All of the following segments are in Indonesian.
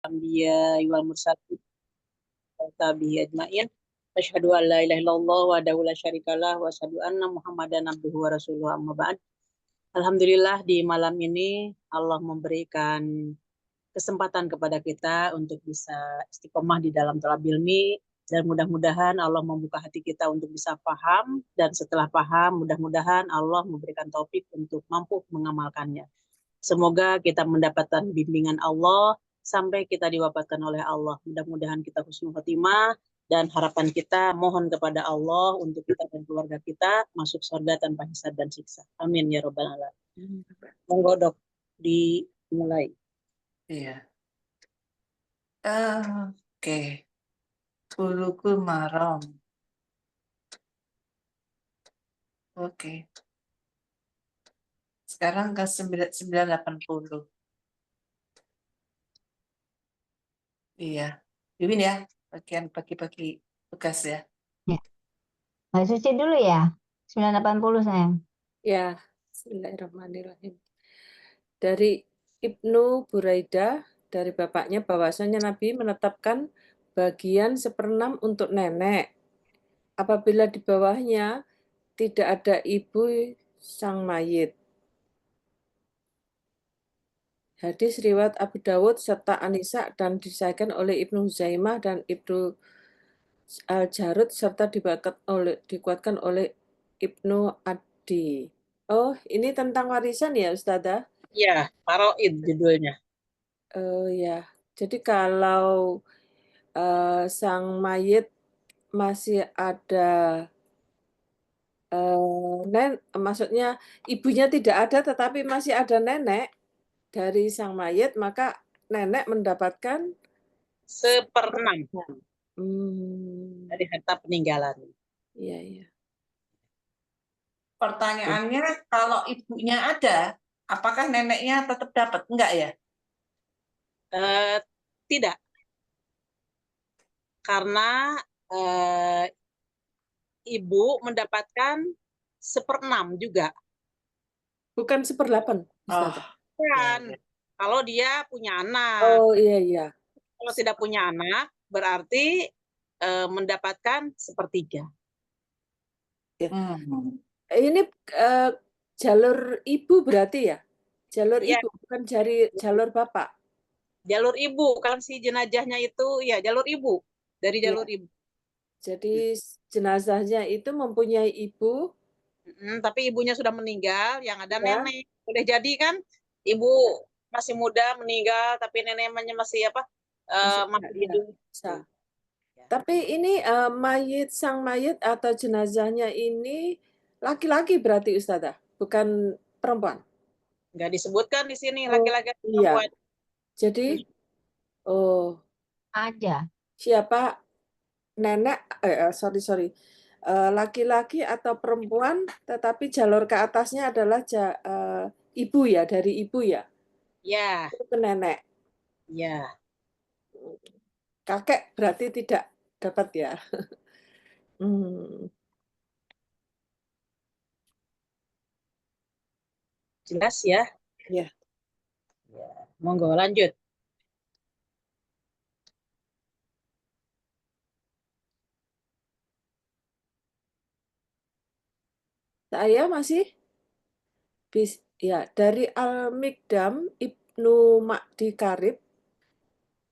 anbiya'i wal mursalin wa tabi'i ajma'in. Asyhadu an la ilaha illallah wahdahu la syarikalah wa asyhadu anna Muhammadan abduhu wa rasuluhu amma ba'd. Alhamdulillah di malam ini Allah memberikan kesempatan kepada kita untuk bisa istiqomah di dalam thalab ilmi, dan mudah-mudahan Allah membuka hati kita untuk bisa paham, dan setelah paham mudah-mudahan Allah memberikan taufik untuk mampu mengamalkannya. Semoga kita mendapatkan bimbingan Allah sampai kita diwafatkan oleh Allah. Mudah-mudahan kita husnul khotimah, dan harapan kita mohon kepada Allah untuk kita dan keluarga kita masuk surga tanpa hisab dan siksa. Amin ya rabbal alamin. Monggo Dok, dimulai. Iya. Oke. Bulugul Maram. Oke. Sekarang ke 980. Iya. Iwin ya, bagian bagi-bagi tugas ya. Ya. Mbak Suci dulu ya. 980 sayang. Ya, bismillahirrahmanirrahim. Dari Ibnu Buraidah, dari bapaknya bahwasanya Nabi menetapkan bagian 1/6 untuk nenek. Apabila di bawahnya tidak ada ibu sang mayit. Hadis riwayat Abu Dawud serta An-Nisa dan disahkan oleh Ibnu Huzaimah dan Ibnu Al-Jarud serta dikuatkan oleh Ibnu Adi. Oh, ini tentang warisan ya, Ustazah? Ya, Faraid judulnya. Oh ya, jadi kalau sang mayit masih ada maksudnya ibunya tidak ada tetapi masih ada nenek dari sang mayit, maka nenek mendapatkan 1/6 dari Hmm, harta peninggalan. iya iya. Pertanyaannya, kalau ibunya ada, apakah neneknya tetap dapat? Enggak ya? Tidak, karena ibu mendapatkan 1/6 juga. Bukan 1/8, Oh, Ustazah. Kan, iya. kalau dia punya anak. Oh iya iya. Kalau tidak punya anak, berarti mendapatkan 1/3. Hmm. Ini jalur ibu berarti ya? Jalur Iya. ibu, bukan jalur bapak. Jalur ibu, kan si jenazahnya itu ya jalur ibu, dari jalur ibu. Jadi jenazahnya itu mempunyai ibu, Tapi ibunya sudah meninggal, yang ada ya, nenek. Boleh jadi kan ibu masih muda meninggal, tapi neneknya masih masih ya, hidup. bisa. Tapi ini sang mayit atau jenazahnya ini laki-laki berarti Ustazah, bukan perempuan. Nggak disebutkan di sini Oh, laki-laki atau iya. perempuan. Jadi, oh, Aja. siapa nenek? Sorry. Laki-laki atau perempuan, tetapi jalur ke atasnya adalah ibu ya, dari ibu ya, Ya, itu ke nenek. ya. Kakek berarti tidak dapat ya. Jelas ya? Ya. Ya. Monggo lanjut. Saya masih ya, dari Al-Mikdam Ibnu Ma'di Karib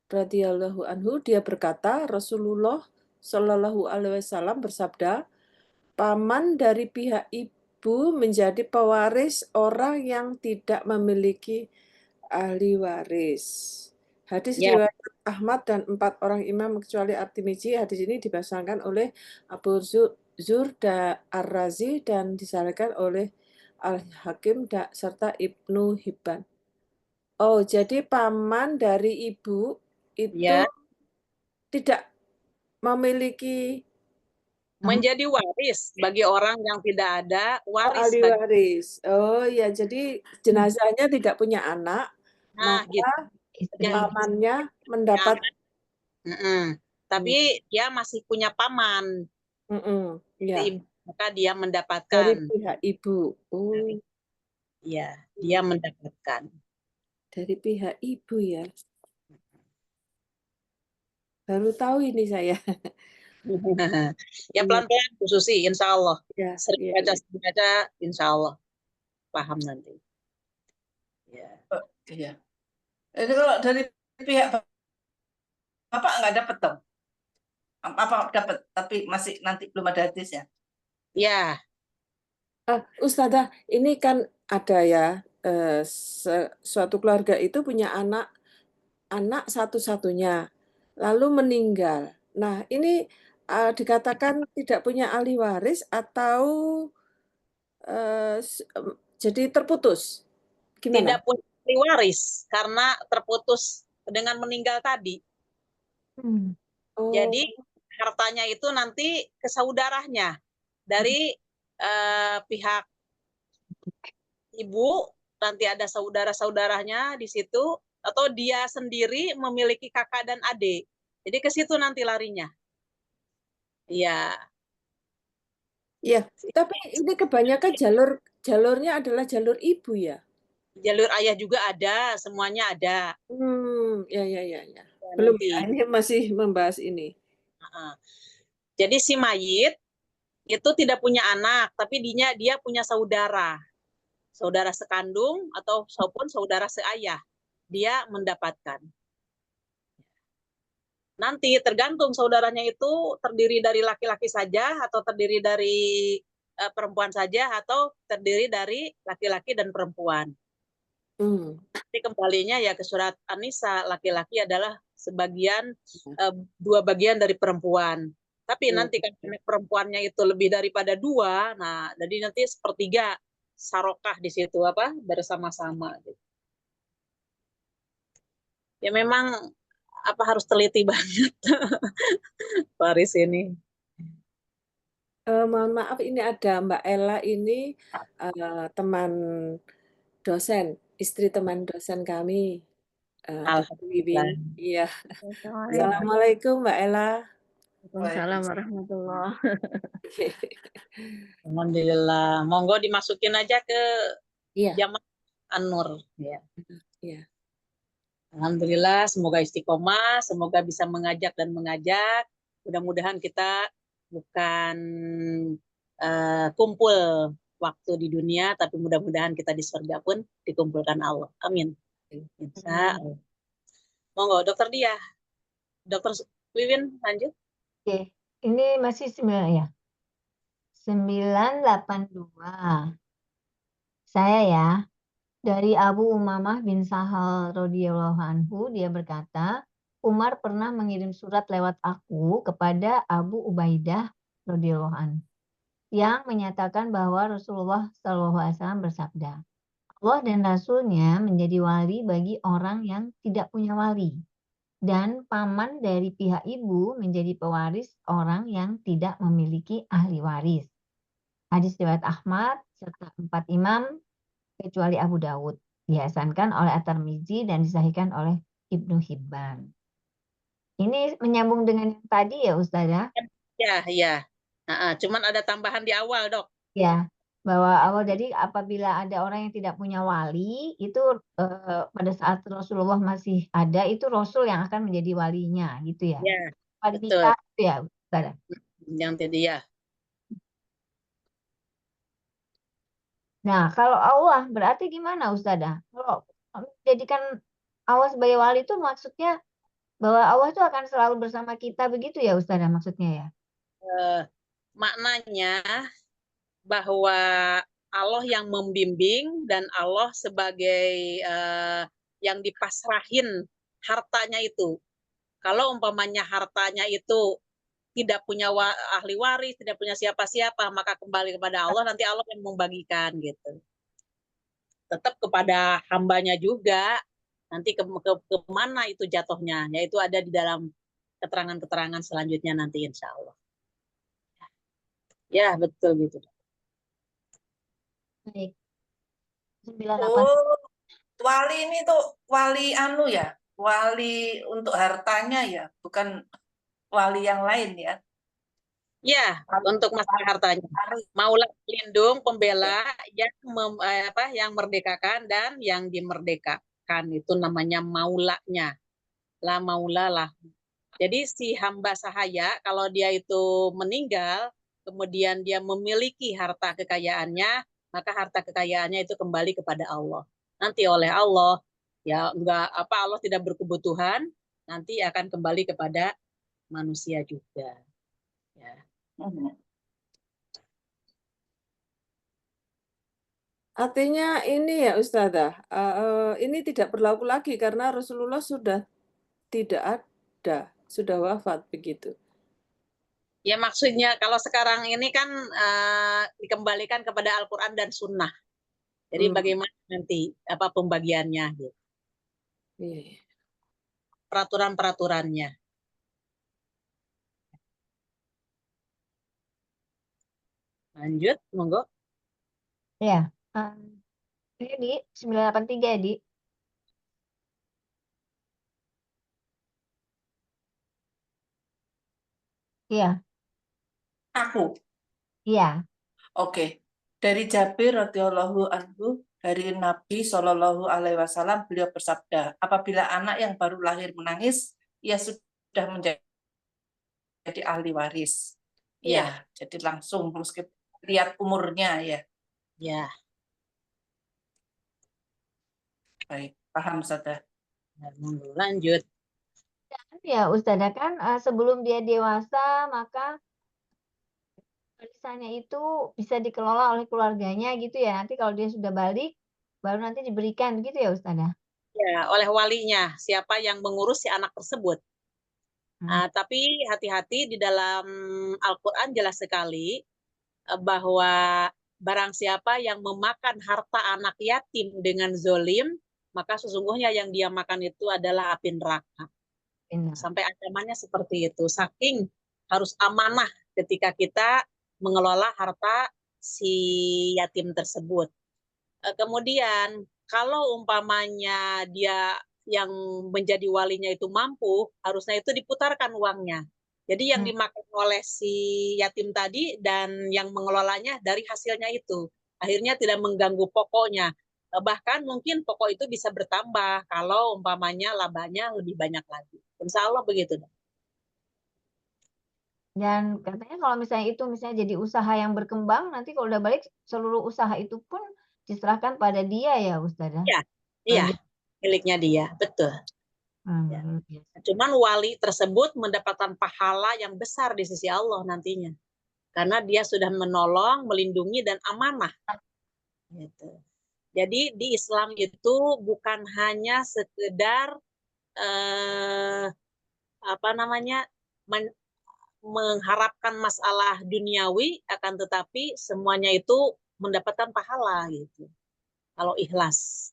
radhiyallahu anhu, dia berkata, Rasulullah Shallallahu alaihi wasallam bersabda, paman dari pihak ibu menjadi pewaris orang yang tidak memiliki ahli waris. Hadis Ya, riwayat Ahmad dan 4 orang imam kecuali At-Tirmidzi. Hadis ini dibahasakan oleh Abu Zurda Ar-Razi dan disahkan oleh Al-Hakim serta Ibnu Hibban. Oh, jadi paman dari ibu itu ya. tidak memiliki Menjadi waris bagi orang yang tidak ada waris ahli bagi. waris. Oh ya, jadi jenazahnya tidak punya anak, Nah, gitu. maka Istri. pamannya mendapat. Tapi dia masih punya paman. Ya, Maka dia dari mendapatkan. pihak ibu. Oh, Ya, dia mendapatkan. dari pihak ibu ya. Baru tahu ini saya. Ya Iya, pelan-pelan Bu Susi, insya Allah. iya, Sering iya, baca, iya. sering baca, insya Allah paham nanti. Ya. Iya. Itu kalau dari pihak Bapak nggak dapat dong? Apa dapat? Tapi masih nanti belum ada hadisnya. Ya, Ustazah, ini kan ada ya, suatu keluarga itu punya anak satu-satunya, lalu meninggal. Nah, ini dikatakan tidak punya ahli waris atau jadi terputus? tidak Gimana? punya ahli waris karena terputus dengan meninggal tadi. Hmm. Jadi Oh, hartanya itu nanti ke saudaranya dari pihak ibu, nanti ada saudara-saudaranya di situ, atau dia sendiri memiliki kakak dan adik. Jadi ke situ nanti larinya. Iya, iya. Tapi ini kebanyakan jalurnya adalah jalur ibu ya? jalur ayah juga ada, semuanya ada. Ya, ya, ya, ya. Ya, Belum ya, nanti. ini masih membahas ini. Jadi si mayit itu tidak punya anak, tapi dia punya saudara, saudara sekandung ataupun saudara seayah. Dia mendapatkan. Nanti tergantung saudaranya itu terdiri dari laki-laki saja atau terdiri dari perempuan saja atau terdiri dari laki-laki dan perempuan. Hmm. Nanti kembalinya ya ke surat An-Nisa, laki-laki adalah sebagian dua bagian dari perempuan. Tapi nanti kan perempuannya itu lebih daripada dua, nah jadi nanti sepertiga sarokah di situ apa bersama-sama. Ya memang apa harus teliti banget Paris ini. Mohon maaf, ini ada Mbak Ella ini teman dosen, istri teman dosen kami, Dr. Alhamdulillah. Wiwin. Iya. Ya. Assalamualaikum Mbak Ella. Waalaikumsalam warahmatullahi. Alhamdulillah. Monggo dimasukin aja ke Iya, jamaah An-Nur. Ya. iya. Alhamdulillah, semoga istiqomah, semoga bisa mengajak dan mengajak. Mudah-mudahan kita bukan kumpul waktu di dunia, tapi mudah-mudahan kita di surga pun dikumpulkan Allah. Amin. Insya Allah. Monggo, Dokter Dia. Dokter Wiwin, lanjut. Oke, ini masih 9 ya. 982. Saya ya, dari Abu Umamah bin Sahal radhiyallahu anhu, dia berkata, Umar pernah mengirim surat lewat aku kepada Abu Ubaidah radhiyallahu anhu yang menyatakan bahwa Rasulullah SAW bersabda, Allah dan Rasulnya menjadi wali bagi orang yang tidak punya wali, dan paman dari pihak ibu menjadi pewaris orang yang tidak memiliki ahli waris. Hadis riwayat Ahmad serta 4 imam kecuali Abu Dawud. Dihasankan oleh At-Tirmizi dan disahihkan oleh Ibnu Hibban. Ini menyambung dengan yang tadi ya Ustazah? Ya, ya. Cuman ada tambahan di awal, Dok. Ya, bahwa awal jadi apabila ada orang yang tidak punya wali, itu pada saat Rasulullah masih ada, itu Rasul yang akan menjadi walinya, gitu ya. Ya, Wali betul. nikah itu ya, Ustazah. Yang tadi ya. Nah, kalau Allah berarti gimana Ustazah? Kalau menjadikan Allah sebagai wali itu maksudnya bahwa Allah itu akan selalu bersama kita begitu ya Ustazah maksudnya ya? Maknanya bahwa Allah yang membimbing dan Allah sebagai yang dipasrahin hartanya itu. Kalau umpamanya hartanya itu tidak punya ahli waris, tidak punya siapa-siapa, maka kembali kepada Allah, nanti Allah yang membagikan gitu. Tetap kepada hambanya juga, nanti kemana itu jatuhnya, yaitu ada di dalam keterangan-keterangan selanjutnya nanti insya Allah. Ya, betul gitu. Baik. 98. Oh, wali ini tuh wali anu ya, wali untuk hartanya ya, bukan wali yang lain ya. Ya, untuk masalah hartanya. Maula pelindung, pembela yang merdekakan dan yang dimerdekakan itu namanya maulanya. La maula lah Jadi si hamba sahaya kalau dia itu meninggal, kemudian dia memiliki harta kekayaannya, maka harta kekayaannya itu kembali kepada Allah. Nanti oleh Allah, ya enggak apa Allah tidak berkebutuhan, nanti akan kembali kepada manusia juga. Ya. Artinya ini ya Ustazah, ini tidak berlaku lagi karena Rasulullah sudah tidak ada, sudah wafat begitu. Ya maksudnya kalau sekarang ini kan dikembalikan kepada Al-Quran dan Sunnah. Jadi bagaimana nanti apa pembagiannya, gitu. Iya. Peraturan-peraturannya. Lanjut, monggo. Ya. Ini di 983 ya, Di. Iya, Aku. iya. Oke. Dari Jabir radhiyallahu anhu, dari Nabi Shallallahu alaihi wasallam, beliau bersabda, apabila anak yang baru lahir menangis, ia sudah menjadi ahli waris. Iya. Ya, jadi langsung meskipun lihat umurnya ya. Ya. Baik, paham Ustazah. Monggo lanjut. Ya, Ustazah kan sebelum dia dewasa maka warisannya itu bisa dikelola oleh keluarganya gitu ya. Nanti kalau dia sudah balik baru nanti diberikan gitu ya Ustazah. Ya, oleh walinya, siapa yang mengurus si anak tersebut. Tapi hati-hati di dalam Al-Quran jelas sekali bahwa barang siapa yang memakan harta anak yatim dengan zolim, maka sesungguhnya yang dia makan itu adalah api neraka. Sampai ancamannya seperti itu. Saking harus amanah ketika kita mengelola harta si yatim tersebut. Kemudian kalau umpamanya dia yang menjadi walinya itu mampu, harusnya itu diputarkan uangnya. Jadi yang dimakan oleh si yatim tadi dan yang mengelolanya dari hasilnya itu. Akhirnya tidak mengganggu pokoknya. Bahkan mungkin pokok itu bisa bertambah kalau umpamanya labanya lebih banyak lagi. Insya Allah begitu. Dan katanya kalau misalnya itu misalnya jadi usaha yang berkembang, nanti kalau udah balik seluruh usaha itu pun diserahkan pada dia ya Ustazah. Iya, iya, miliknya dia, betul. Ya. Cuman wali tersebut mendapatkan pahala yang besar di sisi Allah nantinya. Karena dia sudah menolong, melindungi, dan amanah. Gitu. Jadi di Islam itu bukan hanya sekedar mengharapkan masalah duniawi, akan tetapi semuanya itu mendapatkan pahala gitu. Kalau ikhlas.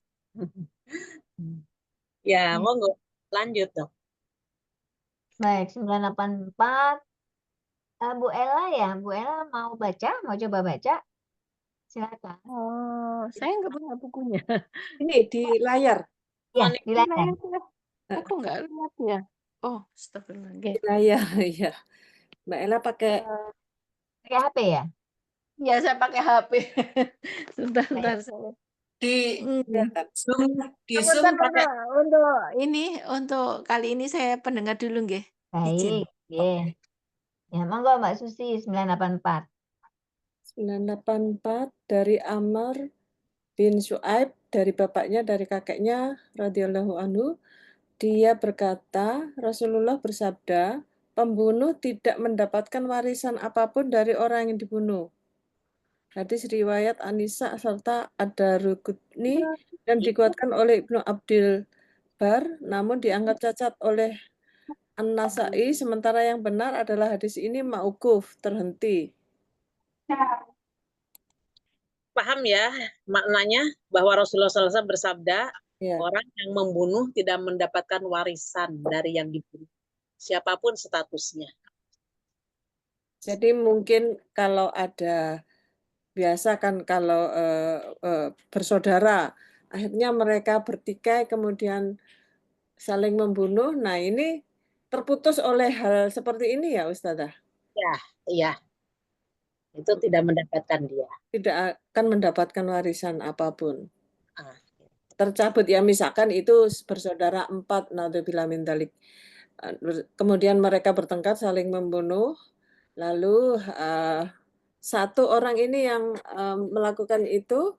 Ya, monggo lanjut dong. Baik, 984. Bu Ella ya, Bu Ella mau baca, mau coba baca? Silakan. Oh, saya nggak punya bukunya. Ini di layar. Ya, di layar. Aku nggak lihatnya. Oh, astagfirullah. Di layar, ya. Mbak Ella pakai HP ya? Ya, saya pakai HP. Sebentar saya. Di Zoom pakai. Untuk kali ini saya pendengar dulu nggih. Baik, ya. Ya, monggo Mbak Susi 984. 984 dari Amr bin Syuaib, dari bapaknya, dari kakeknya radhiyallahu anhu. Dia berkata, Rasulullah bersabda, pembunuh tidak mendapatkan warisan apapun dari orang yang dibunuh. Hadis riwayat Anisa serta Ad-Darqutni dan dikuatkan oleh Ibnu Abdul Bar, namun dianggap cacat oleh An-Nasai, sementara yang benar adalah hadis ini mauquf, terhenti. Paham ya maknanya bahwa Rasulullah SAW bersabda, Ya. orang yang membunuh tidak mendapatkan warisan dari yang dibunuh, siapapun statusnya. Jadi mungkin kalau ada, biasa kan kalau bersaudara, akhirnya mereka bertikai kemudian saling membunuh, nah ini terputus oleh hal seperti ini ya Ustazah? Ya, iya. Itu tidak mendapatkan dia. Tidak akan mendapatkan warisan apapun. Tercabut ya, misalkan itu bersaudara 4, naudzubillah min dzalik. Kemudian mereka bertengkar, saling membunuh, lalu, satu orang ini yang, melakukan itu,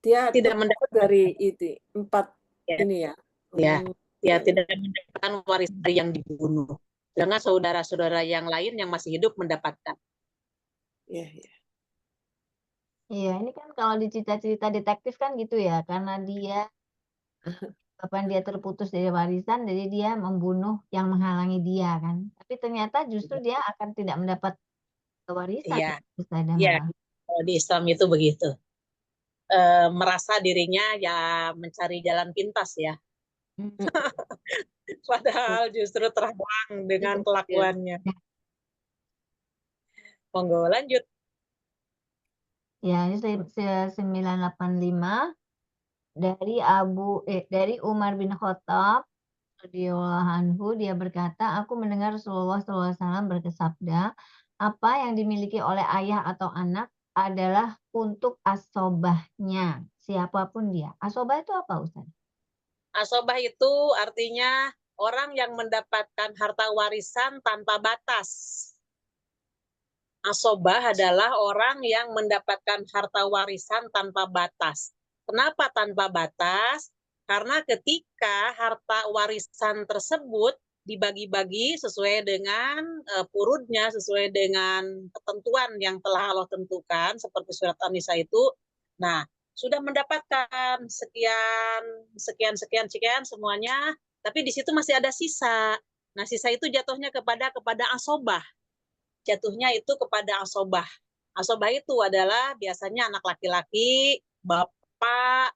dia Tidak terluput mendapatkan, dari itu 4 ya, ini ya? ya, ya, Iya iya. tidak mendapatkan warisan dari yang dibunuh. Sedangkan saudara-saudara yang lain yang masih hidup mendapatkan. Iya iya. Iya, ini kan kalau di cerita-cerita detektif kan gitu ya, karena dia kapan dia terputus dari warisan, jadi dia membunuh yang menghalangi dia kan. Tapi ternyata justru dia akan tidak mendapat warisan Iya, ya, Ustazah iya. malah. Kalau di Islam itu begitu. Merasa dirinya ya mencari jalan pintas ya. Padahal justru terhalang dengan Iya. kelakuannya. Monggo lanjut. Ya, ini 985 dari Umar bin Khattab radhiyallahu anhu, dia berkata, aku mendengar Rasulullah SAW bersabda, apa yang dimiliki oleh ayah atau anak adalah untuk asobahnya, siapapun dia. Asobah itu apa, Ustaz? Asobah itu artinya orang yang mendapatkan harta warisan tanpa batas. Asobah adalah orang yang mendapatkan harta warisan tanpa batas. Kenapa tanpa batas? Karena ketika harta warisan tersebut dibagi-bagi sesuai dengan purudnya, sesuai dengan ketentuan yang telah Allah tentukan, seperti surat An-Nisa itu, nah, sudah mendapatkan sekian semuanya, tapi di situ masih ada sisa. Nah, sisa itu jatuhnya kepada asobah. Jatuhnya itu kepada asobah. Asobah itu adalah biasanya anak laki-laki, bapak,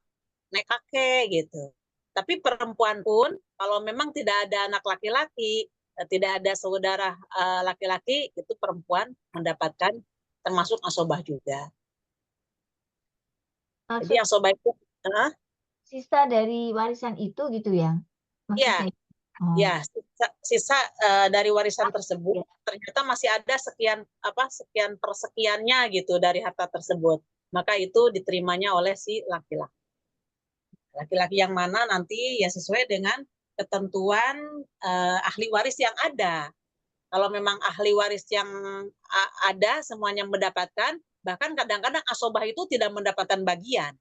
nek kakek gitu. Tapi perempuan pun kalau memang tidak ada anak laki-laki, tidak ada saudara laki-laki, itu perempuan mendapatkan termasuk asobah juga. Jadi Maksud asobah itu sisa dari warisan itu gitu ya? ya, Maksudnya. Oh. ya, sisa dari warisan tersebut ternyata masih ada sekian persekiannya gitu dari harta tersebut. Maka itu diterimanya oleh si laki-laki. Laki-laki yang mana nanti ya sesuai dengan ketentuan ahli waris yang ada. Kalau memang ahli waris yang ada semuanya mendapatkan, bahkan kadang-kadang asobah itu tidak mendapatkan bagian.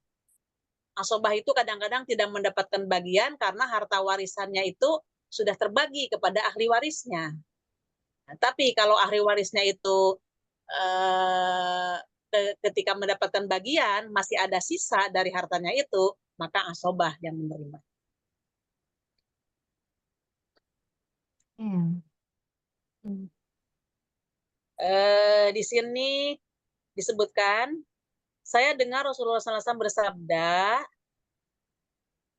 Asobah itu kadang-kadang tidak mendapatkan bagian karena harta warisannya itu sudah terbagi kepada ahli warisnya. Nah, tapi kalau ahli warisnya itu ketika mendapatkan bagian masih ada sisa dari hartanya itu, maka asobah yang menerima. Di sini disebutkan, saya dengar Rasulullah SAW bersabda,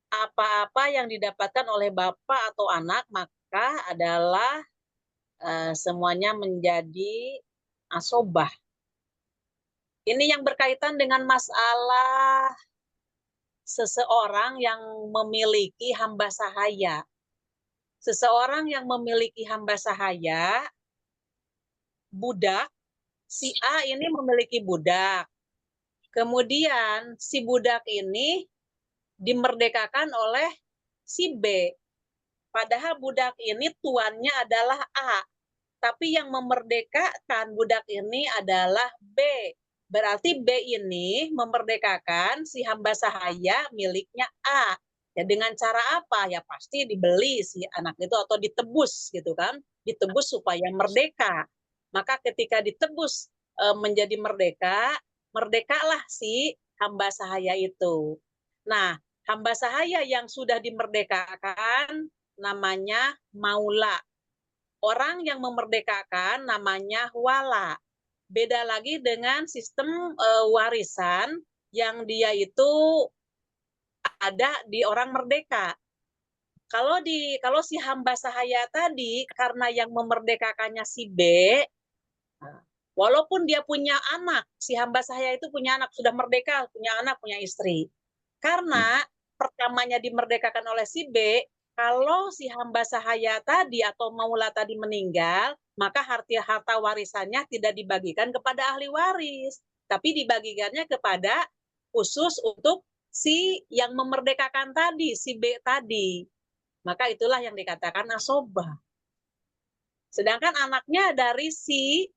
apa-apa yang didapatkan oleh bapak atau anak maka adalah semuanya menjadi asobah. Ini yang berkaitan dengan masalah seseorang yang memiliki hamba sahaya. Seseorang yang memiliki hamba sahaya, budak, si A ini memiliki budak. Kemudian si budak ini dimerdekakan oleh si B. Padahal budak ini tuannya adalah A. Tapi yang memerdekakan budak ini adalah B. Berarti B ini memerdekakan si hamba sahaya miliknya A. Ya dengan cara apa? Ya pasti dibeli si anak itu atau ditebus gitu kan. Ditebus supaya merdeka. Maka ketika ditebus menjadi merdeka, merdekalah si hamba sahaya itu. Nah, hamba sahaya yang sudah dimerdekakan namanya maula. Orang yang memerdekakan namanya wala. Beda lagi dengan sistem warisan yang dia itu ada di orang merdeka. Kalau si hamba sahaya tadi karena yang memerdekakannya si B, walaupun dia punya anak, si hamba sahaya itu punya anak, sudah merdeka, punya anak, punya istri. Karena pertamanya dimerdekakan oleh si B, kalau si hamba sahaya tadi atau maula tadi meninggal, maka harta warisannya tidak dibagikan kepada ahli waris, tapi dibagikannya kepada khusus untuk si yang memerdekakan tadi, si B tadi. Maka itulah yang dikatakan asobah. Sedangkan anaknya dari si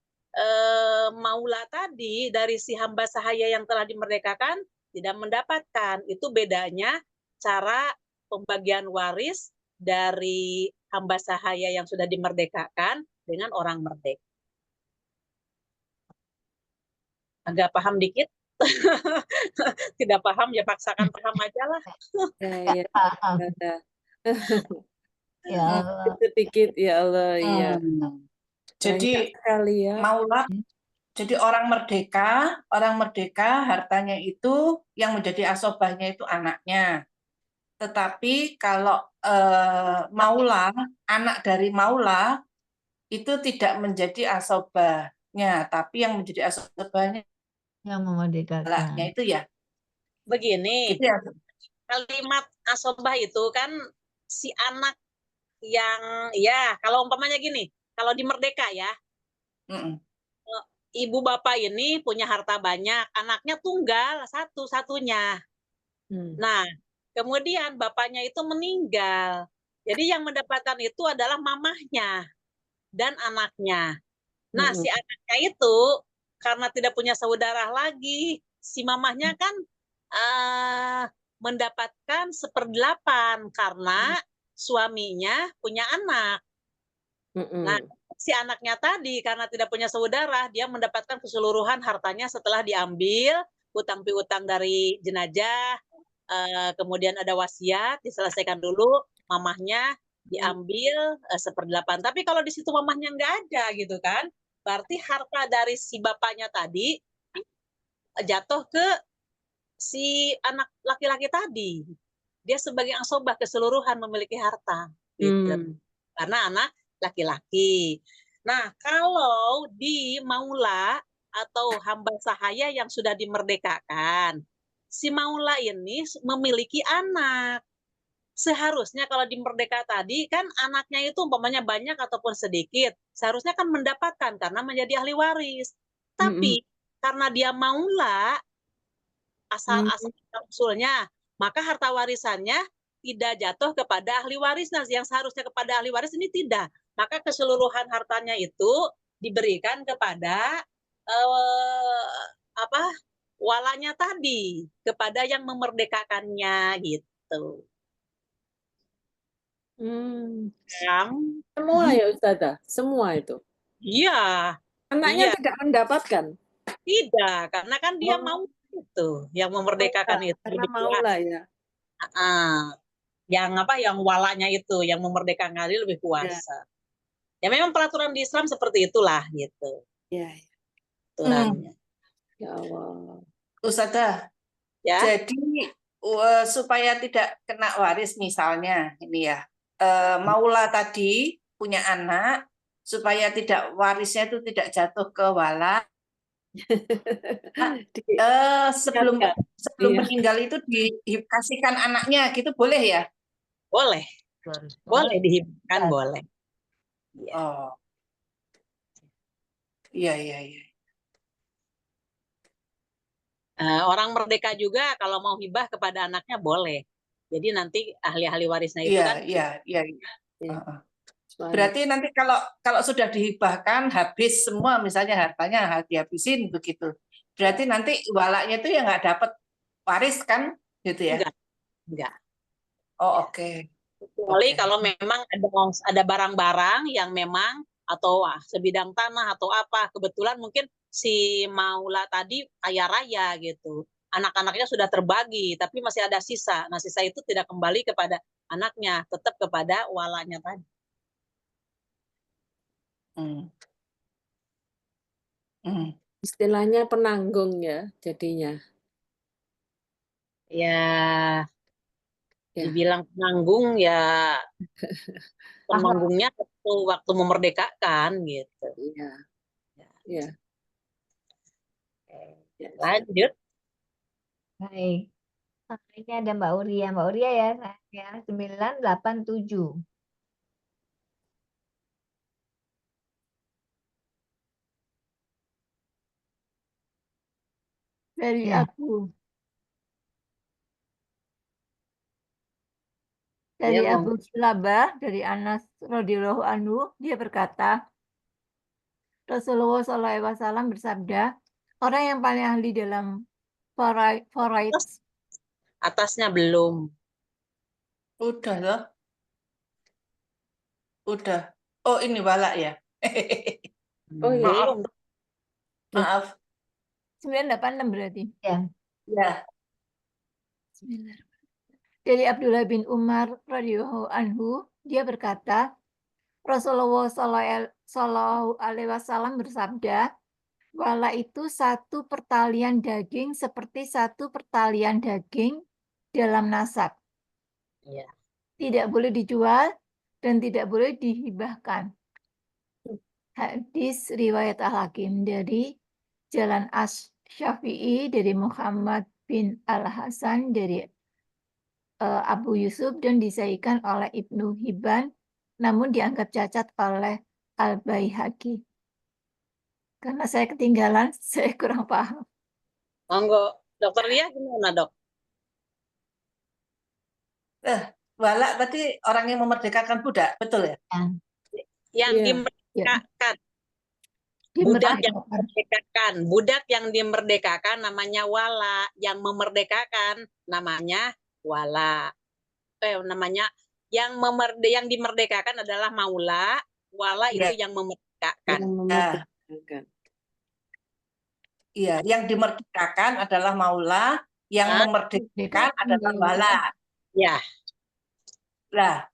maula tadi, dari si hamba sahaya yang telah dimerdekakan tidak mendapatkan. Itu bedanya cara pembagian waris dari hamba sahaya yang sudah dimerdekakan dengan orang merdeka. Agak paham dikit? Tidak paham ya paksakan paham aja lah. Ya, Paham. ada. Ya Allah. Sedikit, ya Allah, iya. Jadi Banyak sekali ya. maula, jadi orang merdeka hartanya itu yang menjadi asobahnya itu anaknya. Tetapi kalau maula, anak dari maula itu tidak menjadi asobahnya, tapi yang menjadi asobahnya Yang memerdekakan. itu ya. Begini, Gitu ya. kalimat asobah itu kan si anak yang, ya kalau umpamanya gini, kalau di Merdeka ya, ibu bapak ini punya harta banyak, anaknya tunggal satu-satunya. Nah, kemudian bapaknya itu meninggal. Jadi yang mendapatkan itu adalah mamahnya dan anaknya. Nah, si anaknya itu karena tidak punya saudara lagi, si mamahnya kan mendapatkan 1/8 karena suaminya punya anak. Nah, si anaknya tadi karena tidak punya saudara, dia mendapatkan keseluruhan hartanya setelah diambil utang piutang dari jenazah, kemudian ada wasiat diselesaikan dulu, mamahnya diambil 1/8. Tapi kalau di situ mamahnya nggak ada gitu kan, berarti harta dari si bapaknya tadi jatuh ke si anak laki-laki tadi. Dia sebagai asobah keseluruhan memiliki harta gitu. Karena anak laki-laki. Nah, kalau di maula atau hamba sahaya yang sudah dimerdekakan, si maula ini memiliki anak. Seharusnya kalau di merdeka tadi kan anaknya itu umpamanya banyak ataupun sedikit, seharusnya kan mendapatkan karena menjadi ahli waris. Tapi karena dia maula asal usulnya, maka harta warisannya tidak jatuh kepada ahli warisnya yang seharusnya kepada ahli waris ini tidak. Maka keseluruhan hartanya itu diberikan kepada walanya tadi, kepada yang memerdekakannya gitu. Semua ya Ustazah, semua itu. Iya. Anaknya Iya. tidak mendapatkan. Tidak, karena kan dia mau itu, yang memerdekakan itu. Karena maulah ya. Yang walanya itu, yang memerdekakan Ali lebih kuasa. Ya memang peraturan di Islam seperti itulah gitu. Iya. Aturannya. Ya Allah. Ustazah, Ya. jadi supaya tidak kena waris misalnya ini ya, maula tadi punya anak, supaya tidak warisnya itu tidak jatuh ke wala, sebelum meninggal itu dikasihkan anaknya gitu boleh ya? Boleh. Boleh dihibahkan, boleh. Ya. Oh. Iya. Orang merdeka juga kalau mau hibah kepada anaknya boleh. Jadi nanti ahli-ahli warisnya itu kan. Iya. Berarti nanti kalau sudah dihibahkan habis semua misalnya hartanya dihabisin begitu. Berarti nanti walaknya itu ya nggak dapat waris kan gitu ya? Enggak. Oh oke. Kecuali kalau memang ada barang-barang yang memang atau sebidang tanah atau apa, kebetulan mungkin si maula tadi kaya raya gitu. Anak-anaknya sudah terbagi, tapi masih ada sisa. Nah, sisa itu tidak kembali kepada anaknya, tetap kepada walanya tadi. Istilahnya penanggung ya jadinya. Ya, dibilang penanggung ya penanggungnya waktu memerdekakan gitu. Iya. Lanjut. Baik. Ini ada Mbak Uria. Mbak Uria ya, saya 987. Dari Ya. aku. Dari Ya, Abu Kilabah, dari Anas radhiyallahu anhu, dia berkata, Rasulullah SAW bersabda, orang yang paling ahli dalam faraid atasnya belum. Udah loh, udah. Oh, ini wala ya. Oh iya. Maaf, Belum. maaf. 986 berarti. ya. Ya, Bismillah. Dari Abdullah bin Umar radhiyallahu anhu, dia berkata, Rasulullah Shallallahu Alaihi Wasallam bersabda, wala itu satu pertalian daging seperti satu pertalian daging dalam nasab. Ya. Tidak boleh dijual dan tidak boleh dihibahkan. Hadis riwayat Al-Hakim dari Jalan Asy-Syafi'i dari Muhammad bin Al-Hasan dari Abu Yusuf dan disahihkan oleh Ibnu Hibban, namun dianggap cacat oleh Al-Baihaqi. Karena saya ketinggalan, saya kurang paham. Monggo, Dokter Lia gimana, Dok? wala tadi orang yang memerdekakan budak, betul ya? Yang Iya. dimerdekakan. Budak yang Dimerdekakan. dimerdekakan. Budak yang dimerdekakan namanya wala. Yang memerdekakan namanya wala. Namanya yang dimerdekakan adalah maula. Wala Iya. itu yang memerdekakan. Yang memerdekakan. Iya, yang dimerdekakan adalah maula, yang Hah? memerdekakan adalah wala. Ya. Lah,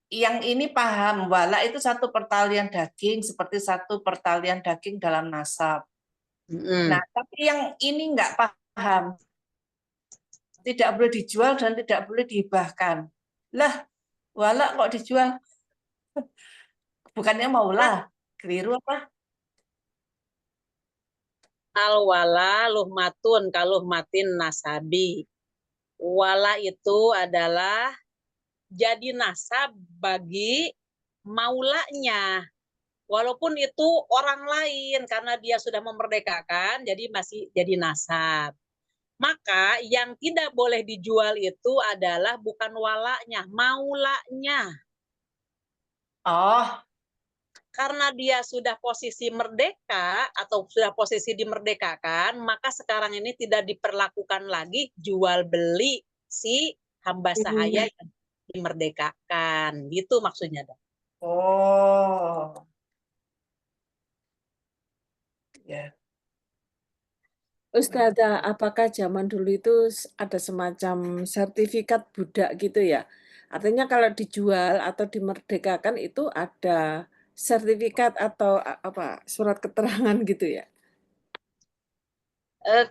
yang ini paham wala itu satu pertalian daging seperti satu pertalian daging dalam nasab. Mm-mm. Nah, tapi yang ini nggak paham. Tidak boleh dijual dan tidak boleh dihibahkan. Lah, wala kok dijual? Bukannya maula, keliru apa? Al-wala luhmatun kaluhmatin nasabi. Wala itu adalah jadi nasab bagi maulanya. Walaupun itu orang lain karena dia sudah memerdekakan, jadi masih jadi nasab. Maka yang tidak boleh dijual itu adalah bukan walanya, maulanya. Oh, Karena dia sudah posisi merdeka atau sudah posisi dimerdekakan, maka sekarang ini tidak diperlakukan lagi jual beli si hamba sahaya yang dimerdekakan. Gitu maksudnya, Dok. oh, ya. Ustazah, apakah zaman dulu itu ada semacam sertifikat budak gitu ya? Artinya kalau dijual atau dimerdekakan itu ada sertifikat atau apa surat keterangan gitu ya?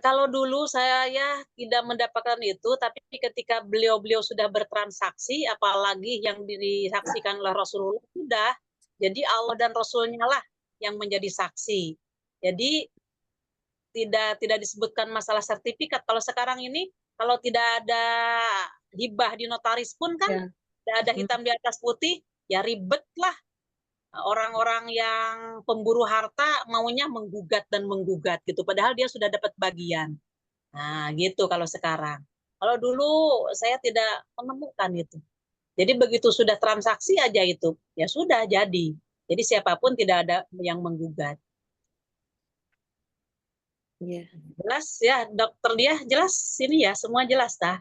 Kalau dulu saya ya tidak mendapatkan itu, tapi ketika beliau-beliau sudah bertransaksi, apalagi yang disaksikan oleh Rasulullah sudah, jadi Allah dan Rasulnya lah yang menjadi saksi. Jadi tidak disebutkan masalah sertifikat. Kalau sekarang ini, kalau tidak ada hibah di notaris pun kan, Ya. tidak ada hitam di atas putih, ya ribet lah. Orang-orang yang pemburu harta maunya menggugat dan menggugat gitu, padahal dia sudah dapat bagian. Nah, gitu kalau sekarang. Kalau dulu saya tidak menemukan itu. Jadi begitu sudah transaksi aja itu, ya sudah jadi. Jadi siapapun tidak ada yang menggugat. Iya. Jelas ya, Dokter dia jelas sini ya, semua jelas tah.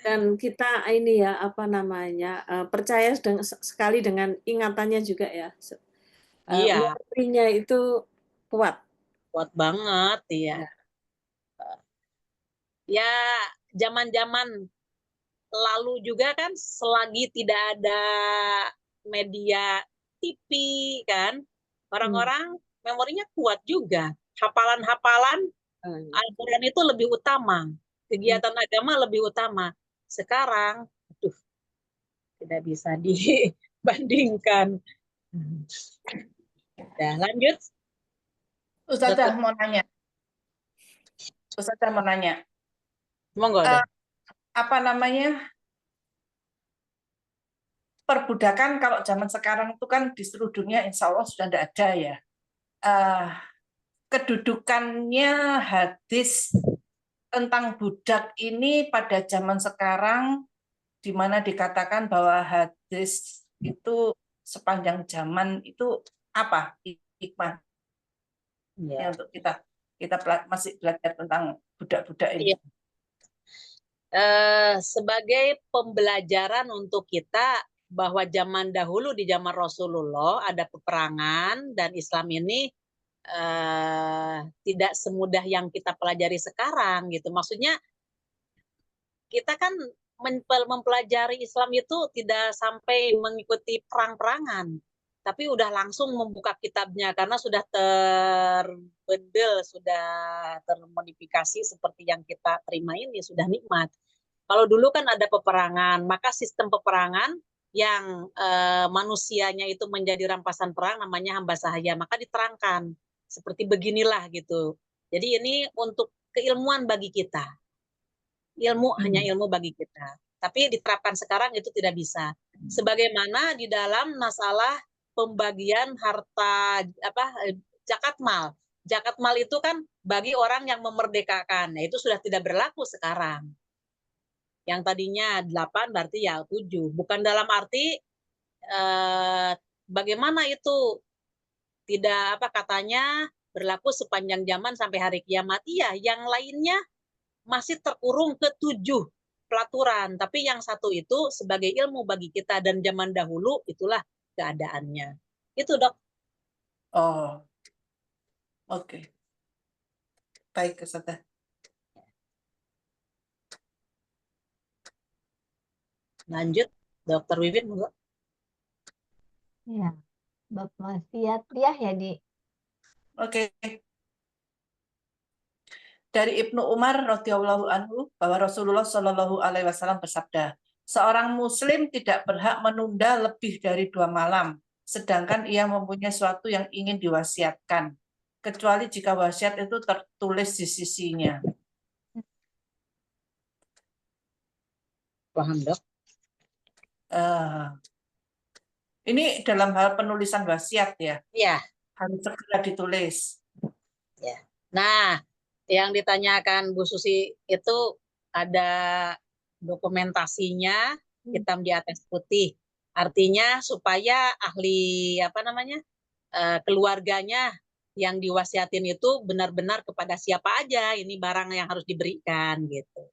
Dan kita ini ya apa namanya percaya sekali dengan ingatannya juga ya. Iya, Memorinya itu kuat. kuat banget ya. Ya. Ya, zaman-zaman lalu juga kan selagi tidak ada media TV kan, orang-orang memorinya kuat juga. Hafalan-hafalan Al-Quran itu lebih utama, kegiatan agama lebih utama. Sekarang, aduh, tidak bisa dibandingkan. Ya, lanjut. Ustazah Dokter, mau nanya. Ustazah mau nanya. monggo Eh, dong. apa namanya? Perbudakan kalau zaman sekarang itu kan di seluruh dunia insya Allah sudah tidak ada ya. Kedudukannya hadis tentang budak ini pada zaman sekarang di mana dikatakan bahwa hadis itu sepanjang zaman itu apa hikmahnya Ya. untuk kita masih belajar tentang budak-budak ini. Iya. Sebagai pembelajaran untuk kita bahwa zaman dahulu di zaman Rasulullah ada peperangan dan Islam ini tidak semudah yang kita pelajari sekarang gitu. Maksudnya kita kan mempelajari Islam itu tidak sampai mengikuti perang-perangan, tapi udah langsung membuka kitabnya karena sudah terbendel, sudah termodifikasi seperti yang kita terima ini, sudah nikmat. Kalau dulu kan ada peperangan, maka sistem peperangan yang manusianya itu menjadi rampasan perang namanya hamba sahaya, maka diterangkan seperti beginilah gitu. Jadi ini untuk keilmuan bagi kita. Ilmu hanya ilmu bagi kita. Tapi diterapkan sekarang itu tidak bisa. Sebagaimana di dalam masalah pembagian harta zakat mal. Zakat mal itu kan bagi orang yang memerdekakan. Nah, itu sudah tidak berlaku sekarang. Yang tadinya 8 berarti ya 7. Bukan dalam arti bagaimana itu tidak katanya berlaku sepanjang zaman sampai hari kiamat. Iya, yang lainnya masih terkurung ke 7 pelaturan, tapi yang satu itu sebagai ilmu bagi kita dan zaman dahulu itulah keadaannya. Itu, Dok. Oh, oke. Baik, Ustazah. Lanjut, Dokter Wiwin, enggak? Ya, bab wasiat ya Di. Oke. Dari Ibnu Umar radhiyallahu anhu bahwa Rasulullah Shallallahu alaihi wasallam bersabda, seorang muslim tidak berhak menunda lebih dari 2 malam, sedangkan ia mempunyai sesuatu yang ingin diwasiatkan, kecuali jika wasiat itu tertulis di sisinya. Paham, Dok? Ini dalam hal penulisan wasiat ya? Iya. Harus segera ditulis. Ya. Nah, yang ditanyakan Bu Susi itu ada dokumentasinya hitam di atas putih. Artinya supaya ahli keluarganya yang diwasiatin itu benar-benar kepada siapa aja ini barang yang harus diberikan gitu.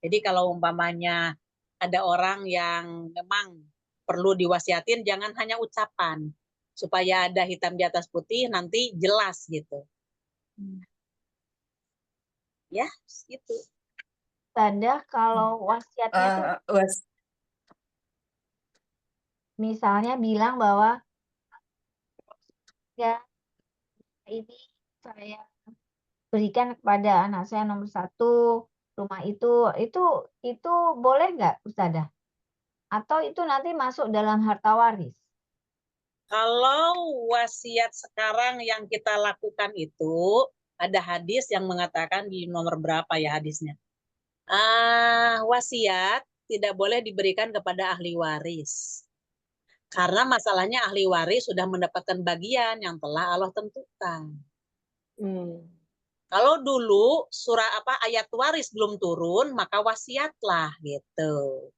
Jadi kalau umpamanya ada orang yang memang perlu diwasiatin, jangan hanya ucapan, supaya ada hitam di atas putih nanti jelas gitu. Ya, itu. Tanda kalau wasiatnya tuh misalnya bilang bahwa ya ini saya berikan kepada anak saya nomor 1 rumah itu boleh nggak Ustazah? Atau itu nanti masuk dalam harta waris? Kalau wasiat sekarang yang kita lakukan itu ada hadis yang mengatakan di nomor berapa ya hadisnya? Wasiat tidak boleh diberikan kepada ahli waris. Karena masalahnya ahli waris sudah mendapatkan bagian yang telah Allah tentukan. Kalau dulu ayat waris belum turun, maka wasiatlah gitu.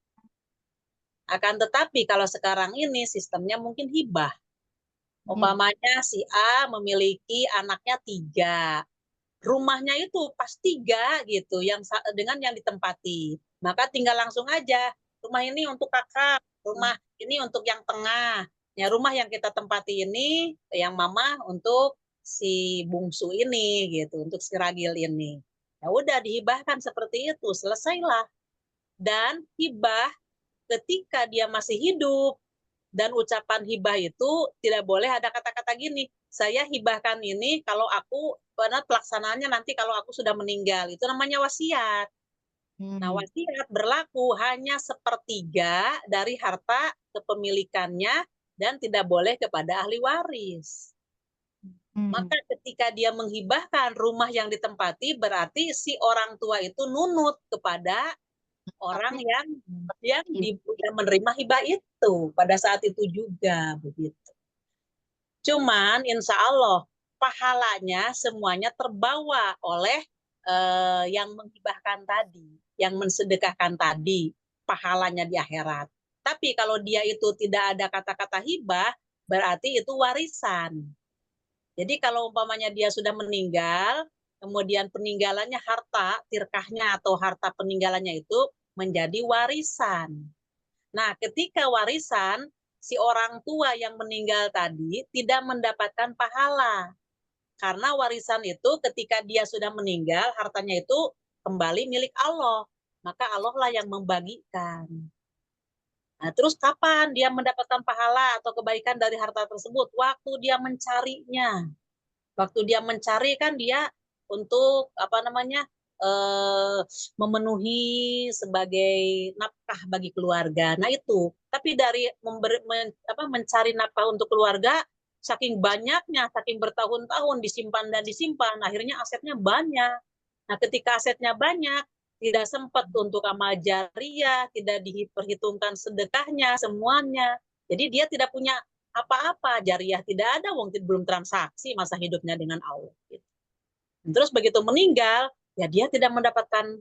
Akan tetapi kalau sekarang ini sistemnya mungkin hibah. Umpamanya si A memiliki anaknya 3. Rumahnya itu pas 3 gitu, dengan yang ditempati. Maka tinggal langsung aja, rumah ini untuk kakak, rumah ini untuk yang tengah. Ya, rumah yang kita tempati ini, yang mama untuk si bungsu ini gitu, untuk si ragil ini. Ya udah dihibahkan seperti itu, selesailah. Dan hibah ketika dia masih hidup, dan ucapan hibah itu tidak boleh ada kata-kata gini, saya hibahkan ini kalau aku, karena pelaksanaannya nanti kalau aku sudah meninggal, itu namanya wasiat. Nah, wasiat berlaku hanya 1/3 dari harta kepemilikannya dan tidak boleh kepada ahli waris. Maka ketika dia menghibahkan rumah yang ditempati, berarti si orang tua itu nunut kepada orang yang menerima hibah itu pada saat itu juga begitu. Cuman insya Allah pahalanya semuanya terbawa oleh yang menghibahkan tadi, yang mensedekahkan tadi. pahalanya di akhirat. Tapi kalau dia itu tidak ada kata-kata hibah, berarti itu warisan. Jadi kalau umpamanya dia sudah meninggal, kemudian peninggalannya harta, tirkahnya atau harta peninggalannya itu menjadi warisan. Nah, ketika warisan, si orang tua yang meninggal tadi tidak mendapatkan pahala. Karena warisan itu ketika dia sudah meninggal, hartanya itu kembali milik Allah. Maka Allah lah yang membagikan. Nah, terus kapan dia mendapatkan pahala atau kebaikan dari harta tersebut? Waktu dia mencarinya. Waktu dia mencari kan dia untuk memenuhi sebagai nafkah bagi keluarga. Nah itu. Tapi dari mencari nafkah untuk keluarga, saking banyaknya, saking bertahun-tahun disimpan dan disimpan, akhirnya asetnya banyak. Nah ketika asetnya banyak, tidak sempat untuk amal jariah, tidak diperhitungkan sedekahnya, semuanya. Jadi dia tidak punya apa-apa, jariah tidak ada, wong belum transaksi masa hidupnya dengan Allah. Terus begitu meninggal, ya dia tidak mendapatkan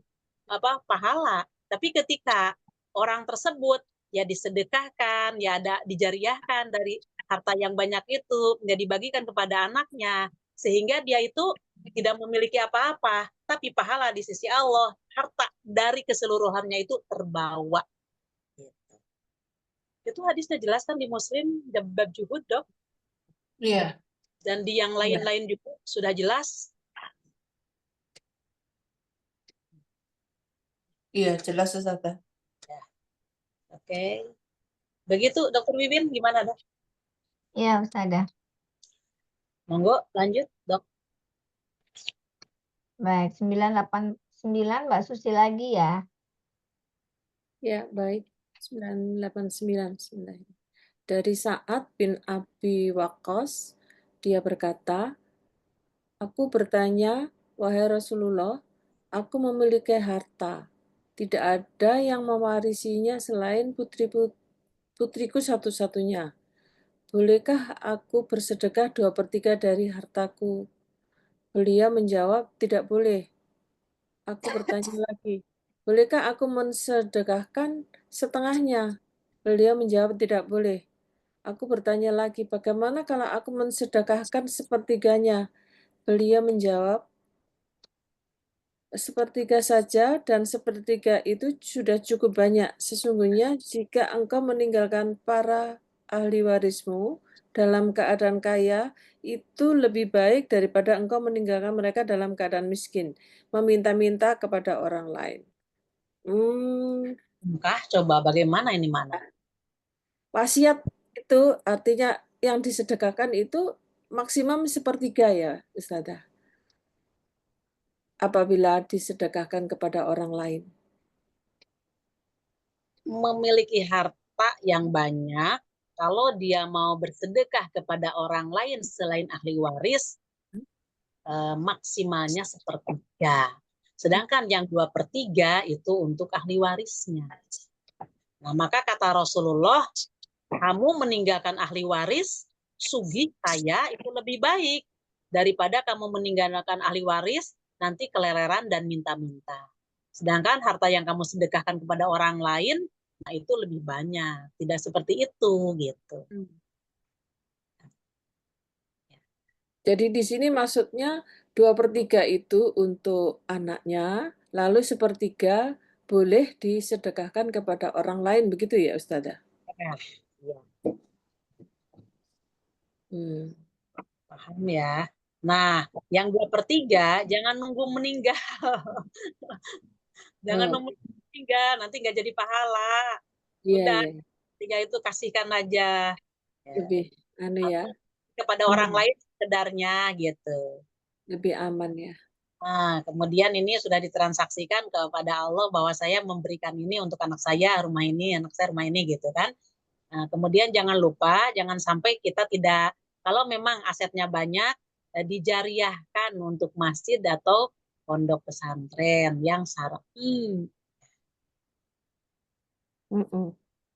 pahala. Tapi ketika orang tersebut ya disedekahkan, ya ada dijariahkan dari harta yang banyak itu, ya dibagikan kepada anaknya, sehingga dia itu tidak memiliki apa-apa, tapi pahala di sisi Allah, harta dari keseluruhannya itu terbawa. Itu hadisnya jelas kan di Muslim, bab juhud, Dok. Iya. Dan di yang lain-lain juga sudah jelas. Iya, jelas Ustazah. Ya. Oke. Begitu Dokter Wibin, gimana Dok? Iya, Ustazah. Monggo, lanjut Dok. Baik, 989 Mbak Susi lagi ya. Ya, baik. 989. Bismillah. Dari Sa'ad bin Abi Waqqas, dia berkata, aku bertanya, wahai Rasulullah, aku memiliki harta. Tidak ada yang mewarisinya selain putriku satu-satunya. Bolehkah aku bersedekah 2/3 dari hartaku? Beliau menjawab, tidak boleh. Aku bertanya lagi, bolehkah aku mensedekahkan setengahnya? Beliau menjawab, tidak boleh. Aku bertanya lagi, bagaimana kalau aku mensedekahkan sepertiganya? Beliau menjawab, sepertiga saja, dan sepertiga itu sudah cukup banyak. Sesungguhnya jika engkau meninggalkan para ahli warismu dalam keadaan kaya, itu lebih baik daripada engkau meninggalkan mereka dalam keadaan miskin, meminta-minta kepada orang lain. Coba bagaimana ini mana? Wasiat itu artinya yang disedekahkan itu maksimum sepertiga ya, Ustazah. Apabila disedekahkan kepada orang lain. Memiliki harta yang banyak, kalau dia mau bersedekah kepada orang lain selain ahli waris, maksimalnya sepertiga. Sedangkan yang 2/3 itu untuk ahli warisnya. Nah, maka kata Rasulullah, kamu meninggalkan ahli waris, sugih kaya itu lebih baik daripada kamu meninggalkan ahli waris, nanti keleleran dan minta-minta. Sedangkan harta yang kamu sedekahkan kepada orang lain, nah itu lebih banyak. Tidak seperti itu, gitu. Jadi di sini maksudnya 2/3 itu untuk anaknya, lalu 1/3 boleh disedekahkan kepada orang lain, begitu ya Ustazah? Ya. Paham ya. Nah, yang 2/3 jangan nunggu meninggal. Jangan nunggu meninggal, nanti nggak jadi pahala. Udah, 3 itu kasihkan aja. Lebih ya. Kepada orang lain sekedarnya gitu. Lebih aman ya. Nah, kemudian ini sudah ditransaksikan kepada Allah bahwa saya memberikan ini untuk anak saya, rumah ini, anak saya rumah ini gitu kan. Nah, kemudian jangan lupa, jangan sampai kita tidak, kalau memang asetnya banyak, dijariahkan untuk masjid atau pondok pesantren yang syar'i.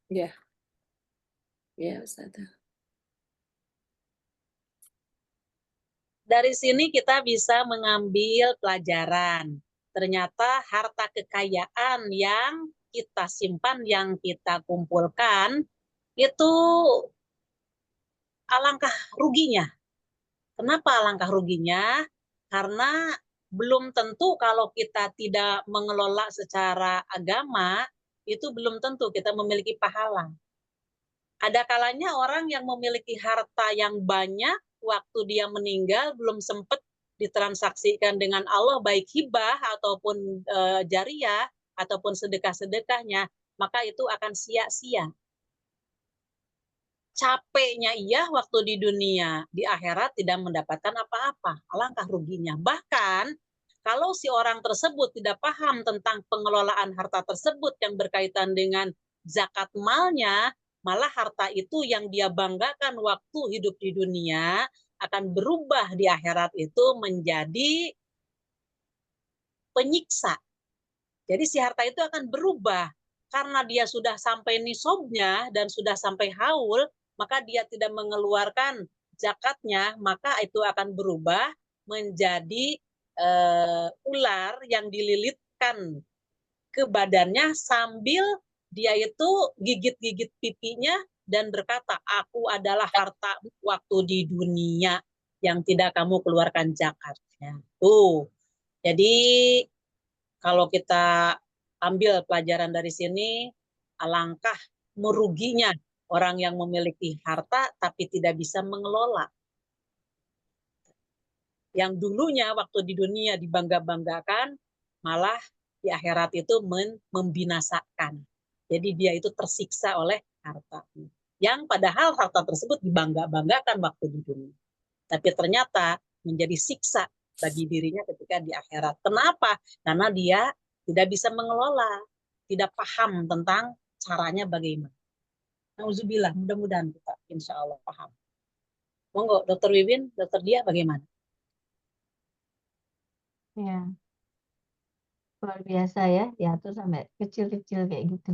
Ya. Ya, Ustazah. Dari sini kita bisa mengambil pelajaran. Ternyata harta kekayaan yang kita simpan, yang kita kumpulkan, itu alangkah ruginya. Kenapa alangkah ruginya? Karena belum tentu kalau kita tidak mengelola secara agama, itu belum tentu kita memiliki pahala. Ada kalanya orang yang memiliki harta yang banyak, waktu dia meninggal belum sempat ditransaksikan dengan Allah, baik hibah ataupun jariyah, ataupun sedekah-sedekahnya, maka itu akan sia-sia. Capeknya ia waktu di dunia, di akhirat tidak mendapatkan apa-apa. Alangkah ruginya. Bahkan kalau si orang tersebut tidak paham tentang pengelolaan harta tersebut yang berkaitan dengan zakat malnya, malah harta itu yang dia banggakan waktu hidup di dunia akan berubah di akhirat itu menjadi penyiksa. Jadi si harta itu akan berubah. Karena dia sudah sampai nisabnya dan sudah sampai haul, maka dia tidak mengeluarkan zakatnya, maka itu akan berubah menjadi ular yang dililitkan ke badannya sambil dia itu gigit-gigit pipinya dan berkata, aku adalah harta waktu di dunia yang tidak kamu keluarkan zakatnya. Tuh. Jadi kalau kita ambil pelajaran dari sini, alangkah meruginya orang yang memiliki harta tapi tidak bisa mengelola. Yang dulunya waktu di dunia dibangga-banggakan, malah di akhirat itu membinasakan. Jadi dia itu tersiksa oleh harta. Yang padahal harta tersebut dibangga-banggakan waktu di dunia. Tapi ternyata menjadi siksa bagi dirinya ketika di akhirat. Kenapa? Karena dia tidak bisa mengelola, tidak paham tentang caranya bagaimana. Nauzubillah, mudah-mudahan kita insya Allah paham. Monggo, Dr. Wiwin, Dr. Dia bagaimana? Ya, luar biasa ya, diatur sampai kecil-kecil kayak gitu.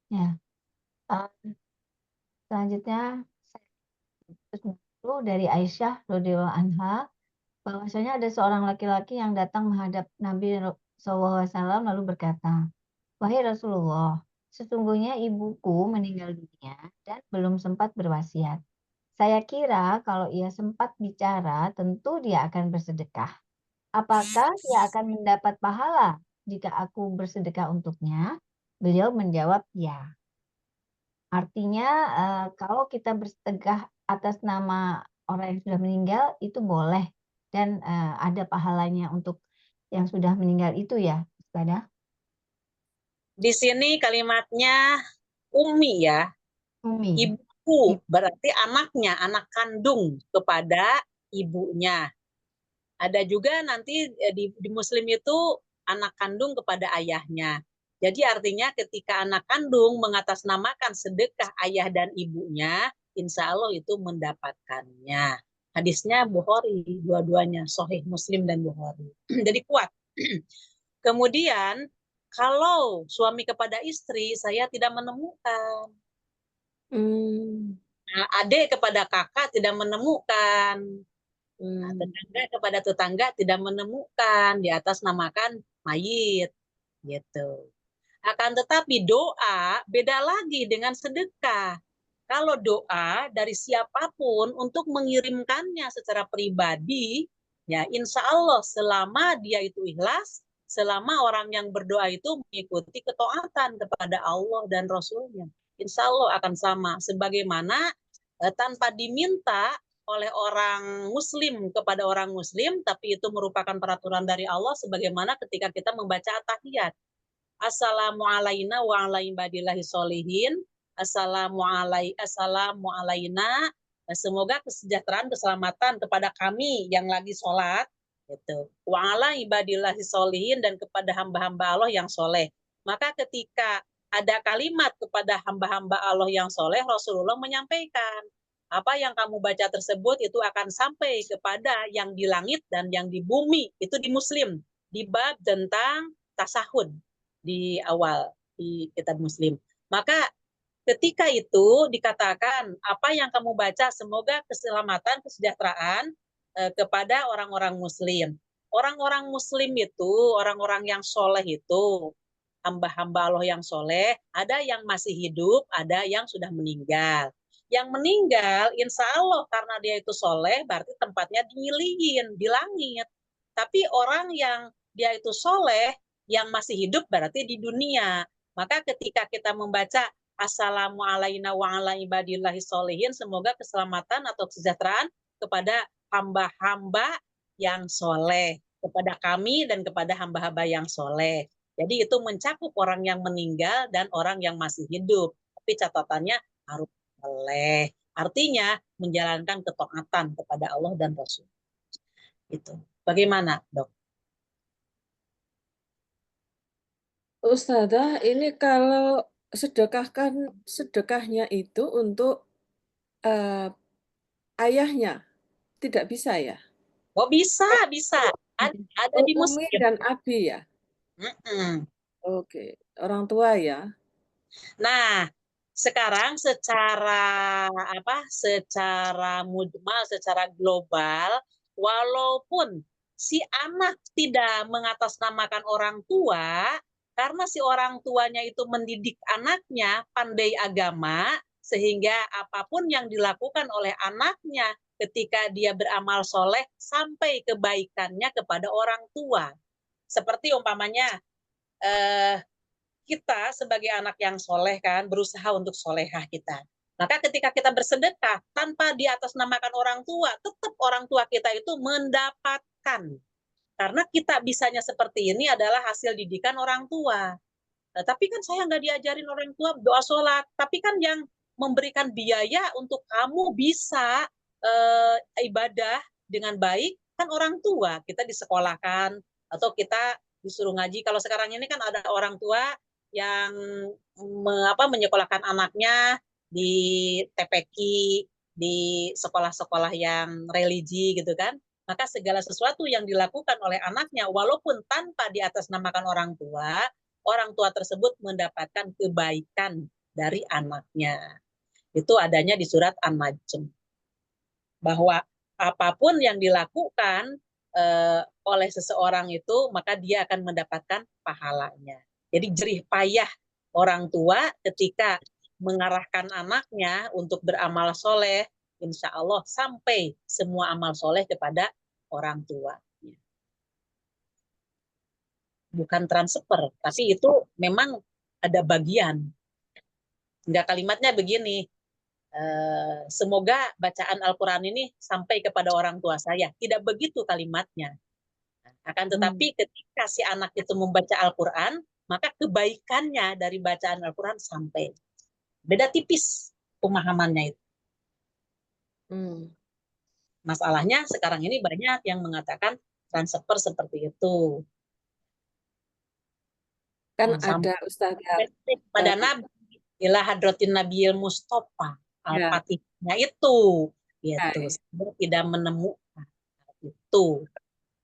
Ya, selanjutnya dari Aisyah radhiyallahu anha, bahwasanya ada seorang laki-laki yang datang menghadap Nabi SAW lalu berkata, wahai Rasulullah, sesungguhnya ibuku meninggal dunia dan belum sempat berwasiat. Saya kira kalau ia sempat bicara, tentu dia akan bersedekah. Apakah dia akan mendapat pahala jika aku bersedekah untuknya? Beliau menjawab, ya. Artinya kalau kita bersedekah atas nama orang yang sudah meninggal, itu boleh. Dan ada pahalanya untuk yang sudah meninggal itu ya, Ustazah? Di sini kalimatnya ummi ya. Umi. Ibu berarti anaknya, anak kandung kepada ibunya. Ada juga nanti di Muslim itu anak kandung kepada ayahnya. Jadi artinya ketika anak kandung mengatasnamakan sedekah ayah dan ibunya, insya Allah itu mendapatkannya. Hadisnya Bukhari, dua-duanya, Sahih Muslim dan Bukhari. Jadi kuat. Kemudian kalau suami kepada istri, saya tidak menemukan. Nah, adik kepada kakak tidak menemukan. Nah, tetangga kepada tetangga tidak menemukan, di atas namakan mayit gitu. Akan tetapi doa beda lagi dengan sedekah. Kalau doa dari siapapun untuk mengirimkannya secara pribadi, ya insya Allah selama dia itu ikhlas, selama orang yang berdoa itu mengikuti ketaatan kepada Allah dan Rasulnya, insya Allah akan sama. Sebagaimana tanpa diminta oleh orang muslim kepada orang muslim, tapi itu merupakan peraturan dari Allah, sebagaimana ketika kita membaca at-tahiyat. Assalamualaikum wa ala ibadillahi sholihin. Assalamu alaina. Semoga kesejahteraan, keselamatan kepada kami yang lagi sholat, gitu. Wa ala ibadillahi sholihin, dan kepada hamba-hamba Allah yang soleh. Maka ketika ada kalimat kepada hamba-hamba Allah yang soleh, Rasulullah menyampaikan, apa yang kamu baca tersebut itu akan sampai kepada yang di langit dan yang di bumi. Itu di Muslim, di bab tentang tasahud di awal di kitab Muslim. Maka ketika itu dikatakan apa yang kamu baca semoga keselamatan, kesejahteraan kepada orang-orang muslim. orang-orang muslim itu, orang-orang yang soleh itu, hamba-hamba Allah yang soleh, ada yang masih hidup, ada yang sudah meninggal. Yang meninggal, insya Allah karena dia itu soleh, berarti tempatnya diiliyin, di langit. Tapi orang yang dia itu soleh, yang masih hidup berarti di dunia. Maka ketika kita membaca Assalamualaikum wa ala ibadillahi sholihin, semoga keselamatan atau kesejahteraan kepada hamba-hamba yang soleh, kepada kami dan kepada hamba-hamba yang soleh. Jadi itu mencakup orang yang meninggal dan orang yang masih hidup. Tapi catatannya harus soleh. Artinya menjalankan ketaatan kepada Allah dan Rasul. Itu. Bagaimana, Dok? Ustazah, ini kalau sedekahnya itu untuk ayahnya, tidak bisa ya? Oh bisa. Ada Oh, di Umi Muslim. dan Abi ya? Oke, orang tua ya. Nah, sekarang secara mujmal, secara global, walaupun si anak tidak mengatasnamakan orang tua, karena si orang tuanya itu mendidik anaknya pandai agama, sehingga apapun yang dilakukan oleh anaknya ketika dia beramal soleh, sampai kebaikannya kepada orang tua. Seperti umpamanya, kita sebagai anak yang soleh kan berusaha untuk solehah kita. Maka ketika kita bersedekah tanpa di atas namakan orang tua, tetap orang tua kita itu mendapatkan. Karena kita bisanya seperti ini adalah hasil didikan orang tua. Nah, tapi kan saya nggak diajarin orang tua doa sholat. Tapi kan yang memberikan biaya untuk kamu bisa ibadah dengan baik kan orang tua. Kita disekolahkan atau kita disuruh ngaji. Kalau sekarang ini kan ada orang tua yang menyekolahkan anaknya di TPQ, di sekolah-sekolah yang religi gitu kan. Maka segala sesuatu yang dilakukan oleh anaknya, walaupun tanpa diatasnamakan orang tua tersebut mendapatkan kebaikan dari anaknya. Itu adanya di surat An-Najm. Bahwa apapun yang dilakukan oleh seseorang itu, maka dia akan mendapatkan pahalanya. Jadi jerih payah orang tua ketika mengarahkan anaknya untuk beramal soleh, insya Allah sampai semua amal soleh kepada orang tua. Bukan transfer, tapi itu memang ada bagian. Enggak, kalimatnya begini, semoga bacaan Al-Quran ini sampai kepada orang tua saya. Tidak begitu kalimatnya. Akan tetapi ketika si anak itu membaca Al-Quran, maka kebaikannya dari bacaan Al-Quran sampai. Beda tipis pemahamannya itu. Masalahnya sekarang ini banyak yang mengatakan transfer seperti itu. Kan ada Ustazah pada Nabi, ila hadratin Nabiyil Mustafa, Al-Fatihahnya itu, gitu. Tidak menemukan itu.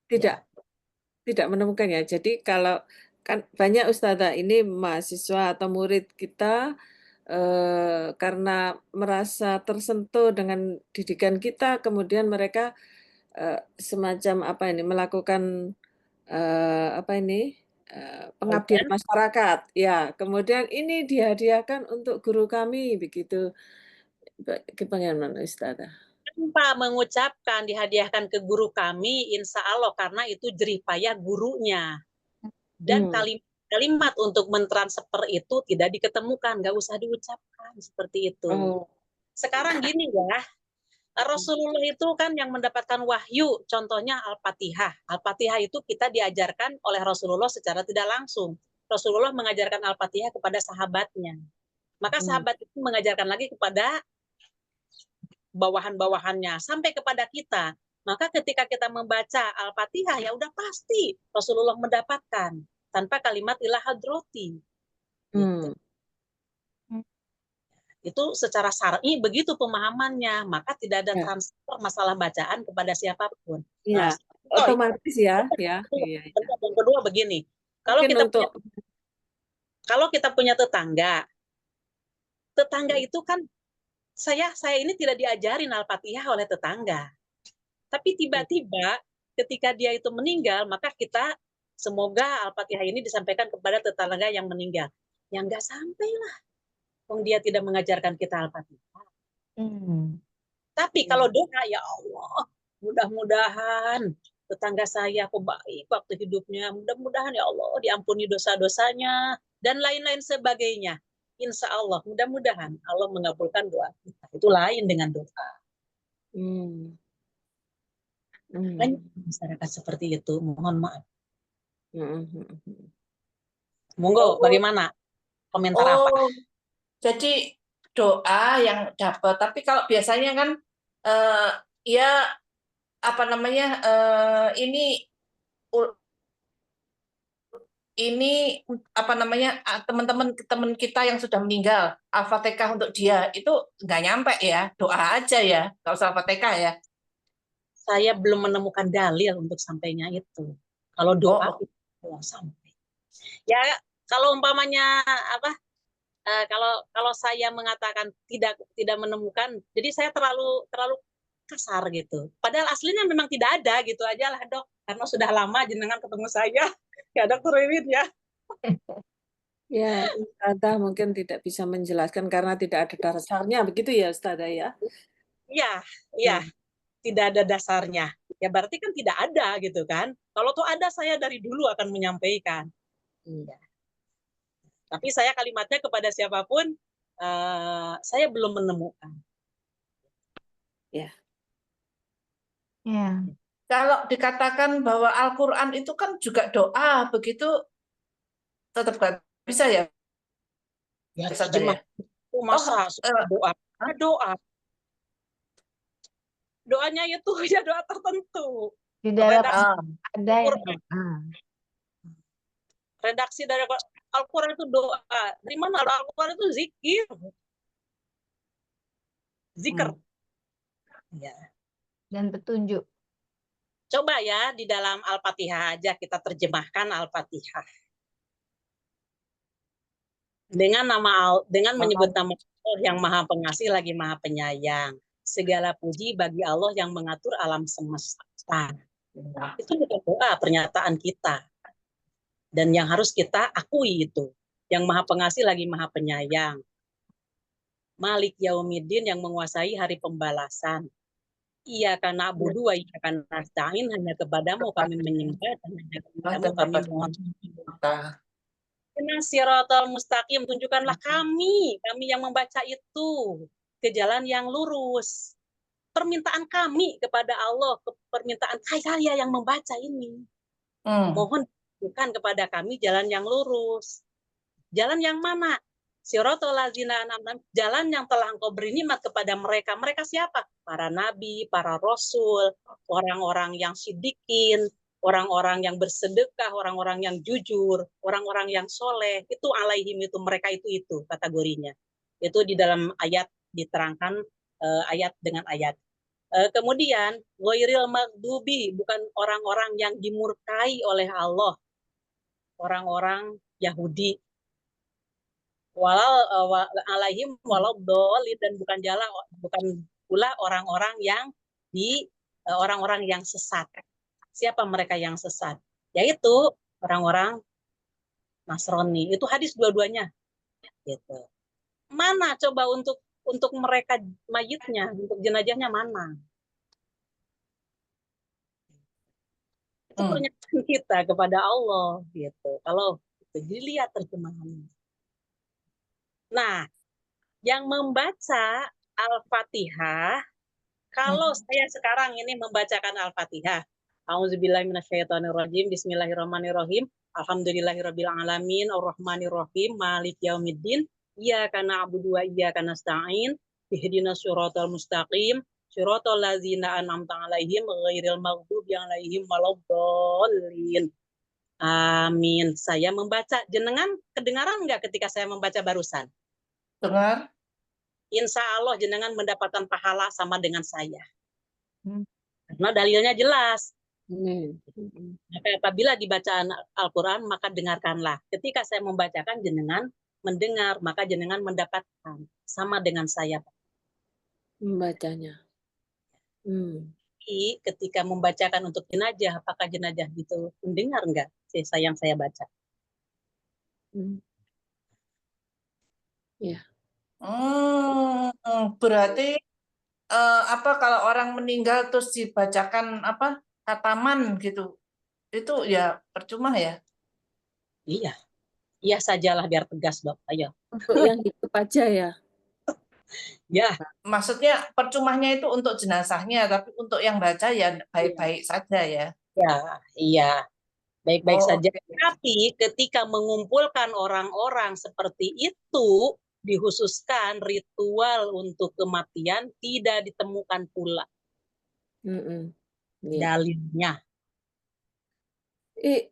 Tidak menemukan ya. Jadi kalau kan banyak Ustazah ini mahasiswa atau murid kita karena merasa tersentuh dengan didikan kita, kemudian mereka semacam melakukan pengabdian masyarakat. Ya, kemudian ini dihadiahkan untuk guru kami, begitu. Bagaimana Ustazah? Tanpa mengucapkan dihadiahkan ke guru kami, insya Allah karena itu jerih payah gurunya. Dan kalimat untuk mentransfer itu tidak diketemukan, nggak usah diucapkan seperti itu. Sekarang gini ya, Rasulullah itu kan yang mendapatkan wahyu, contohnya Al-Fatihah. Al-Fatihah itu kita diajarkan oleh Rasulullah secara tidak langsung. Rasulullah mengajarkan Al-Fatihah kepada sahabatnya. Maka sahabat itu mengajarkan lagi kepada bawahan-bawahannya sampai kepada kita. Maka ketika kita membaca Al-Fatihah, ya udah pasti Rasulullah mendapatkan tanpa kalimat ila hadrati. Gitu. Itu secara syar'i begitu pemahamannya, maka tidak ada transfer masalah bacaan kepada siapapun. Iya, otomatis ya. Yang kedua begini, kalau kita punya tetangga itu kan saya ini tidak diajarin Al-Fatihah oleh tetangga. Tapi tiba-tiba ketika dia itu meninggal, maka kita semoga Al-Fatihah ini disampaikan kepada tetangga yang meninggal. Yang nggak sampai lah, wong dia tidak mengajarkan kita Al-Fatihah. Tapi kalau doa, ya Allah, mudah-mudahan tetangga saya kok baik waktu hidupnya, mudah-mudahan ya Allah diampuni dosa-dosanya, dan lain-lain sebagainya. Insya Allah, mudah-mudahan Allah mengabulkan doa kita. Itu lain dengan doa. Banyak masyarakat seperti itu, mohon maaf. Monggo, bagaimana? Komentar apa? Jadi doa yang dapat, tapi kalau biasanya kan ya apa namanya ini apa namanya teman-teman kita yang sudah meninggal, Al-Fatihah untuk dia itu nggak nyampe ya, doa aja ya, nggak usah Al-Fatihah ya. Saya belum menemukan dalil untuk sampainya itu. Kalau doa itu sampai. Ya kalau umpamanya apa? Kalau saya mengatakan tidak menemukan, jadi saya terlalu kasar gitu. Padahal aslinya memang tidak ada gitu aja lah dok. Karena sudah lama jenengan ketemu saya, ya dokter Wiwin ya. Ya, Ustazah mungkin tidak bisa menjelaskan karena tidak ada dasarnya, begitu ya Ustazah ya? Iya, tidak ada dasarnya. Ya berarti kan tidak ada gitu kan. Kalau tuh ada, saya dari dulu akan menyampaikan. Iya. Tapi saya kalimatnya kepada siapapun, saya belum menemukan. Ya. Kalau dikatakan bahwa Al-Quran itu kan juga doa, begitu tetap nggak bisa ya? Ya, masa doa? Doanya itu ya doa tertentu. Di dalam ada yang redaksi dari Al-Quran itu doa. Di mana Al-Quran itu zikir. Ya. Dan petunjuk. Coba ya di dalam Al-Fatihah aja kita terjemahkan Al-Fatihah. Dengan menyebut nama Allah yang Maha Pengasih lagi Maha Penyayang. Segala puji bagi Allah yang mengatur alam semesta. Itu bukan doa, pernyataan kita. Dan yang harus kita akui itu. Yang Maha Pengasih lagi Maha Penyayang. Malik Yaumiddin yang menguasai hari pembalasan. Iya karena na'budu wa iya karena nasta'in, hanya kepadamu kami menyembah dan hanya kepadamu kami mohon. Siratal mustaqim, tunjukkanlah kami yang membaca itu ke jalan yang lurus. Permintaan kami kepada Allah, permintaan saya yang membaca ini. Mohon tunjukkan kepada kami jalan yang lurus. Jalan yang mana? Siratal ladzina an'amta, jalan yang telah Engkau beri nikmat kepada mereka. Mereka siapa? Para nabi, para rasul, orang-orang yang sidikin, orang-orang yang bersedekah, orang-orang yang jujur, orang-orang yang soleh. Itu alaihim, itu mereka itu kategorinya. Itu di dalam ayat diterangkan ayat dengan ayat. Kemudian ghairil maghdubi, bukan orang-orang yang dimurkai oleh Allah, orang-orang Yahudi. Alaihim walau dolin, dan bukan pula orang-orang yang sesat. Siapa mereka yang sesat? Yaitu orang-orang Nasrani. Itu hadis dua-duanya. Gitu. Mana coba untuk mereka mayitnya, untuk jenazahnya mana? Itu pernyataan kita kepada Allah gitu. Kalau dilihat terjemahannya. Nah, yang membaca Al-Fatihah, kalau saya sekarang ini membacakan Al-Fatihah, A'udzubillahiminasyaitonirrajim, Bismillahirrahmanirrahim, Alhamdulillahirabbil alamin, Arrahmanirrahim, Maliki yaumiddin, Iyyaka na'budu wa iyyaka nasta'in, Ihdinas siratal mustaqim, Siratal ladzina an'amta 'alaihim ghairil maghdubi 'alaihim waladdallin. Amin. Saya membaca, jenengan kedengaran enggak ketika saya membaca barusan? Dengar. Insya Allah jenengan mendapatkan pahala sama dengan saya. Karena dalilnya jelas. Maka apabila dibacaan Al-Quran, maka dengarkanlah. Ketika saya membacakan, jenengan mendengar, maka jenengan mendapatkan sama dengan saya. Membacanya. Tapi ketika membacakan untuk jenazah, apakah jenazah itu mendengar enggak yang saya baca? Ya. Berarti apa kalau orang meninggal terus dibacakan apa khataman gitu, itu ya percuma ya? Iya, iya sajalah biar tegas dok. Ayo. Untuk yang hidup aja ya. Ya, Maksudnya percumanya itu untuk jenazahnya, tapi untuk yang baca ya baik-baik saja ya. ya, iya. Baik-baik Oh, saja. oke. Tapi ketika mengumpulkan orang-orang seperti itu, dikhususkan ritual untuk kematian tidak ditemukan pula Iya. dalilnya.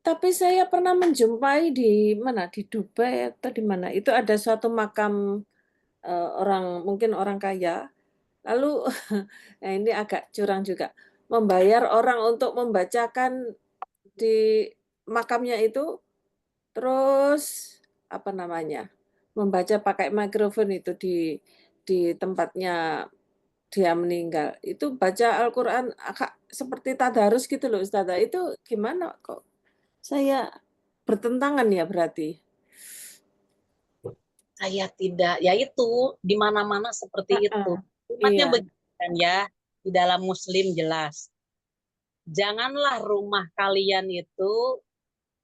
Tapi saya pernah menjumpai di mana, di Dubai atau di mana, itu ada suatu makam mungkin orang kaya, lalu nah ini agak curang juga, membayar orang untuk membacakan di makamnya itu, terus apa namanya, membaca pakai mikrofon itu di tempatnya dia meninggal. Itu baca Al-Quran seperti tadarus gitu loh Ustazah, itu gimana kok saya bertentangan ya berarti? Saya tidak, ya itu di mana-mana seperti itu. Umatnya Iya. begitu kan ya, di dalam Muslim jelas. Janganlah rumah kalian itu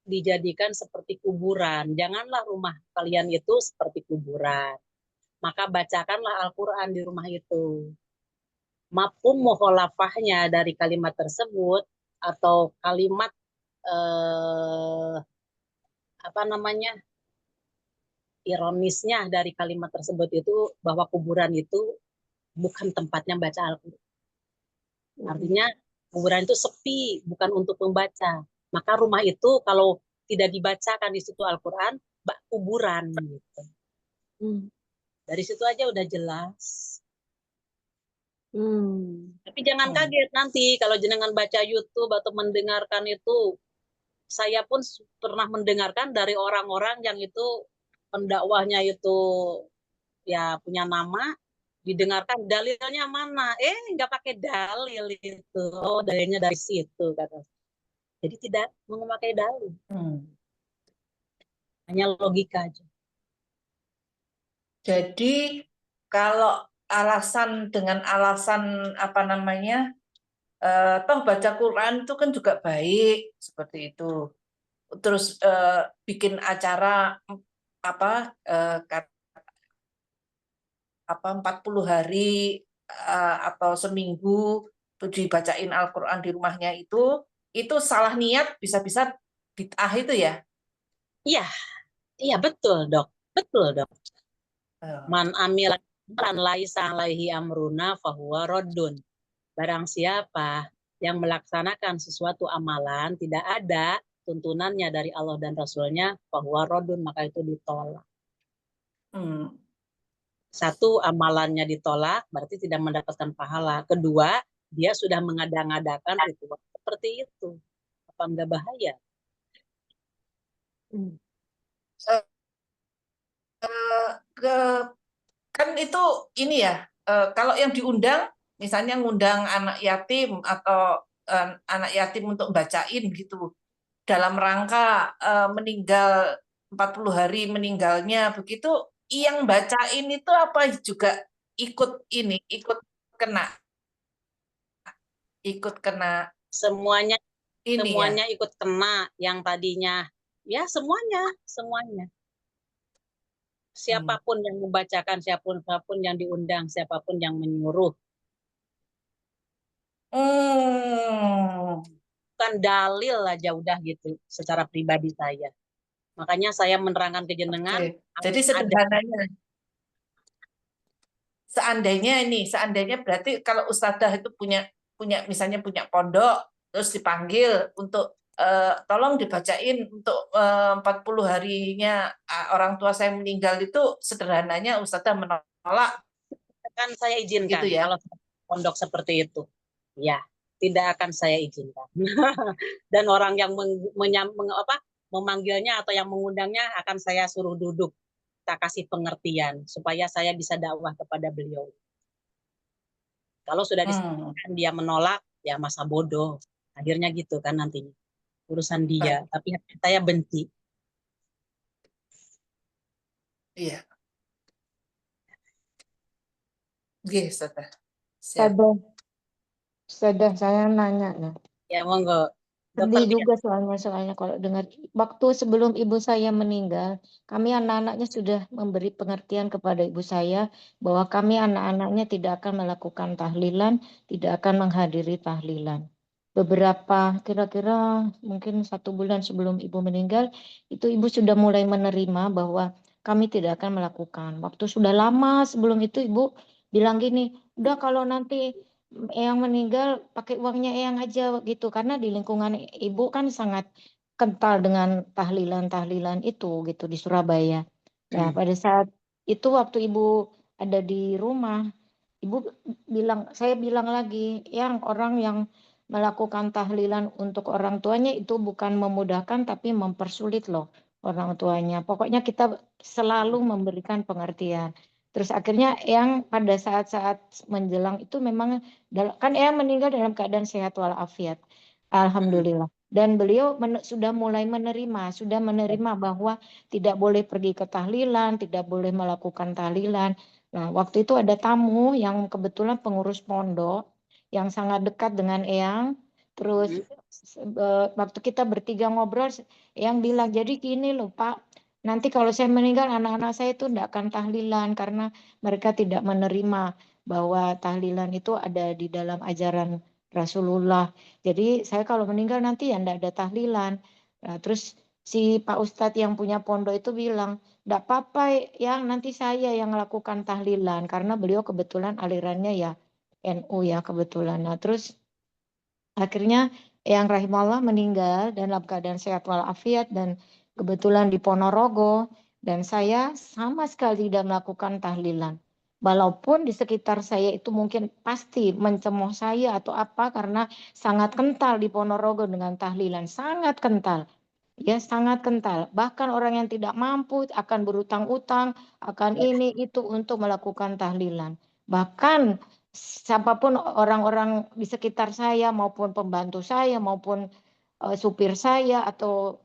dijadikan seperti kuburan. Janganlah rumah kalian itu seperti kuburan. Maka bacakanlah Al-Quran di rumah itu. Mafhum mukhalafahnya dari kalimat tersebut atau kalimat apa namanya ironisnya dari kalimat tersebut itu bahwa kuburan itu bukan tempatnya baca Al-Quran. Artinya kuburan itu sepi, bukan untuk membaca. Maka rumah itu kalau tidak dibacakan di situ Al-Quran, kuburan gitu. Dari situ aja udah jelas. Tapi jangan kaget nanti kalau jenengan baca YouTube atau mendengarkan itu. Saya pun pernah mendengarkan dari orang-orang yang itu pendakwahnya itu ya punya nama, didengarkan dalilnya mana? Nggak pakai dalil itu. Oh, dalilnya dari situ kata. Jadi tidak memakai dalil. Hanya logika aja. Jadi kalau dengan alasan apa namanya, toh baca Quran itu kan juga baik seperti itu. Terus bikin acara apa 40 hari atau seminggu tuh dibacain Al-Quran di rumahnya itu salah niat bisa-bisa bid'ah itu ya? Iya betul dok, betul dok. Man amila an laisa alaihi amruna fahuwa raddun. Barang siapa yang melaksanakan sesuatu amalan tidak ada tuntunannya dari Allah dan Rasulnya, fahuwa raddun, maka itu ditolak. Satu, amalannya ditolak, berarti tidak mendapatkan pahala. Kedua, dia sudah mengada-ngadakan ritual seperti itu. Apa enggak bahaya? Kan itu ini ya, kalau yang diundang, misalnya ngundang anak yatim atau anak yatim untuk bacain gitu, dalam rangka meninggal 40 hari meninggalnya begitu, yang bacain itu apa juga ikut kena Semuanya ini ya. ikut kena, yang tadinya ya semuanya. Siapapun yang membacakan, siapapun yang diundang, siapapun yang menyuruh. Bukan dalil aja udah gitu secara pribadi saya. Makanya saya menerangkan ke jenengan. Jadi sederhananya, seandainya berarti kalau ustadzah itu punya misalnya punya pondok, terus dipanggil untuk tolong dibacain untuk 40 harinya orang tua saya meninggal, itu sederhananya ustadzah menolak. Kan saya izinkan gitu ya? kalau pondok seperti itu. Ya, tidak akan saya izinkan. Dan orang yang memanggilnya atau yang mengundangnya akan saya suruh duduk. Kita kasih pengertian supaya saya bisa dakwah kepada beliau. Kalau sudah disampaikan dia menolak, ya masa bodoh. Akhirnya gitu kan nantinya. Urusan dia, tapi saya benci. Iya. Oke, Ustazah. Siap. Ustazah, saya nanya ya. Ya monggo. Sedih Dokter juga soalnya kalau dengar waktu sebelum ibu saya meninggal, kami anak-anaknya sudah memberi pengertian kepada ibu saya bahwa kami anak-anaknya tidak akan melakukan tahlilan, tidak akan menghadiri tahlilan. Beberapa kira-kira mungkin 1 bulan sebelum ibu meninggal, itu ibu sudah mulai menerima bahwa kami tidak akan melakukan. Waktu sudah lama sebelum itu ibu bilang gini, udah kalau nanti Eyang meninggal pakai uangnya Eyang aja gitu, karena di lingkungan ibu kan sangat kental dengan tahlilan-tahlilan itu gitu di Surabaya. Nah, pada saat itu waktu ibu ada di rumah, ibu saya bilang lagi, yang orang yang melakukan tahlilan untuk orang tuanya itu bukan memudahkan tapi mempersulit loh orang tuanya. Pokoknya kita selalu memberikan pengertian. Terus akhirnya yang pada saat-saat menjelang itu memang kan Eyang meninggal dalam keadaan sehat walafiat. Alhamdulillah. Dan beliau sudah mulai menerima bahwa tidak boleh pergi ke tahlilan, tidak boleh melakukan tahlilan. Nah, waktu itu ada tamu yang kebetulan pengurus pondok yang sangat dekat dengan Eyang. Terus waktu kita bertiga ngobrol, Eyang bilang, jadi gini loh Pak, nanti kalau saya meninggal anak-anak saya itu tidak akan tahlilan karena mereka tidak menerima bahwa tahlilan itu ada di dalam ajaran Rasulullah. Jadi saya kalau meninggal nanti ya tidak ada tahlilan. Nah, terus si Pak Ustadz yang punya pondok itu bilang, tidak apa-apa yang nanti saya yang melakukan tahlilan karena beliau kebetulan alirannya ya NU ya kebetulan. Nah terus akhirnya Eyang Rahimahullah meninggal dalam keadaan sehat walafiat dan kebetulan di Ponorogo dan saya sama sekali tidak melakukan tahlilan. Walaupun di sekitar saya itu mungkin pasti mencemooh saya atau apa karena sangat kental di Ponorogo dengan tahlilan, sangat kental. Ya, sangat kental. Bahkan orang yang tidak mampu akan berutang-utang, akan ini itu untuk melakukan tahlilan. Bahkan siapapun orang-orang di sekitar saya maupun pembantu saya maupun supir saya atau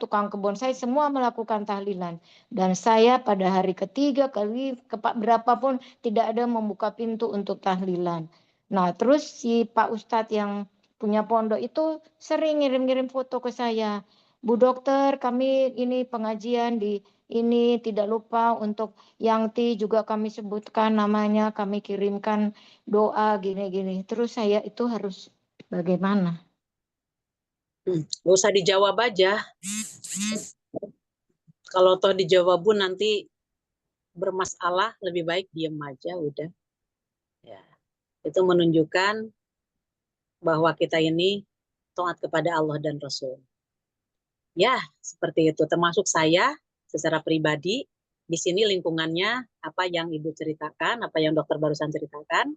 tukang kebun saya semua melakukan tahlilan dan saya pada hari ketiga kali berapapun tidak ada membuka pintu untuk tahlilan. Nah terus si Pak Ustadz yang punya pondok itu sering ngirim-ngirim foto ke saya, Bu Dokter kami ini pengajian di ini tidak lupa untuk Yangti juga kami sebutkan namanya, kami kirimkan doa gini-gini. Terus saya itu harus bagaimana? Nggak usah dijawab aja. Kalau toh dijawab pun nanti bermasalah, lebih baik diem aja udah. Ya. Itu menunjukkan bahwa kita ini taat kepada Allah dan Rasul. Ya, seperti itu. Termasuk saya secara pribadi, di sini lingkungannya apa yang Ibu ceritakan, apa yang dokter barusan ceritakan.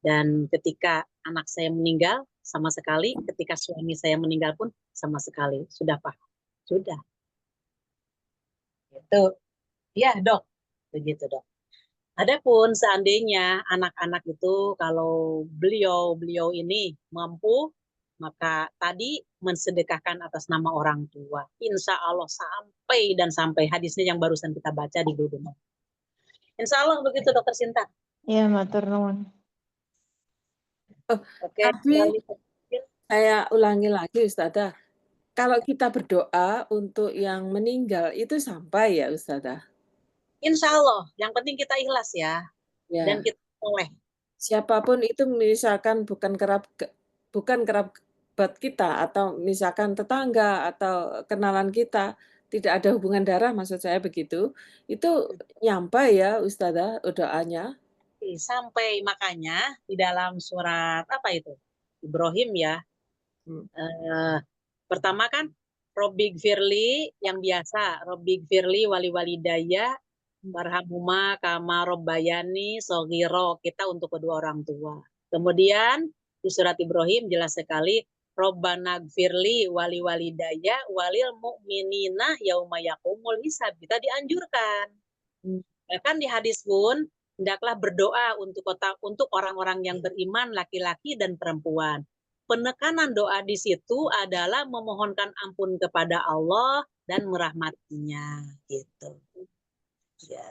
Dan ketika anak saya meninggal, sama sekali. Ketika suami saya meninggal pun, sama sekali. Sudah paham. Sudah. Itu. Ya, Dok. Begitu, Dok. Adapun seandainya anak-anak itu kalau beliau ini mampu, maka tadi mensedekahkan atas nama orang tua. Insya Allah sampai hadisnya yang barusan kita baca di Google. Insya Allah begitu Dokter Sinta. Ya, matur nuwun. Oke. Tapi saya ulangi lagi Ustazah. Kalau kita berdoa untuk yang meninggal itu sampai ya Ustazah? Insya Allah, yang penting kita ikhlas ya. Dan kita boleh. Siapapun itu misalkan bukan kerabat kita atau misalkan tetangga atau kenalan kita, tidak ada hubungan darah maksud saya begitu, itu nyampe ya Ustazah doanya? Sampai makanya di dalam surat apa itu? Ibrahim ya. Pertama kan Robbig Firli yang biasa, Robbig Firli wali-walidaya Barhamuma kama robbayani sogiro, kita untuk kedua orang tua. Kemudian di surat Ibrahim jelas sekali Robbana gfirli wali walidaya walil mu'minina yauma yaqumul hisab, kita dianjurkan. Bahkan di hadis pun hendaklah berdoa untuk orang-orang yang beriman, laki-laki dan perempuan. Penekanan doa di situ adalah memohonkan ampun kepada Allah dan merahmatinya, gitu. Ya.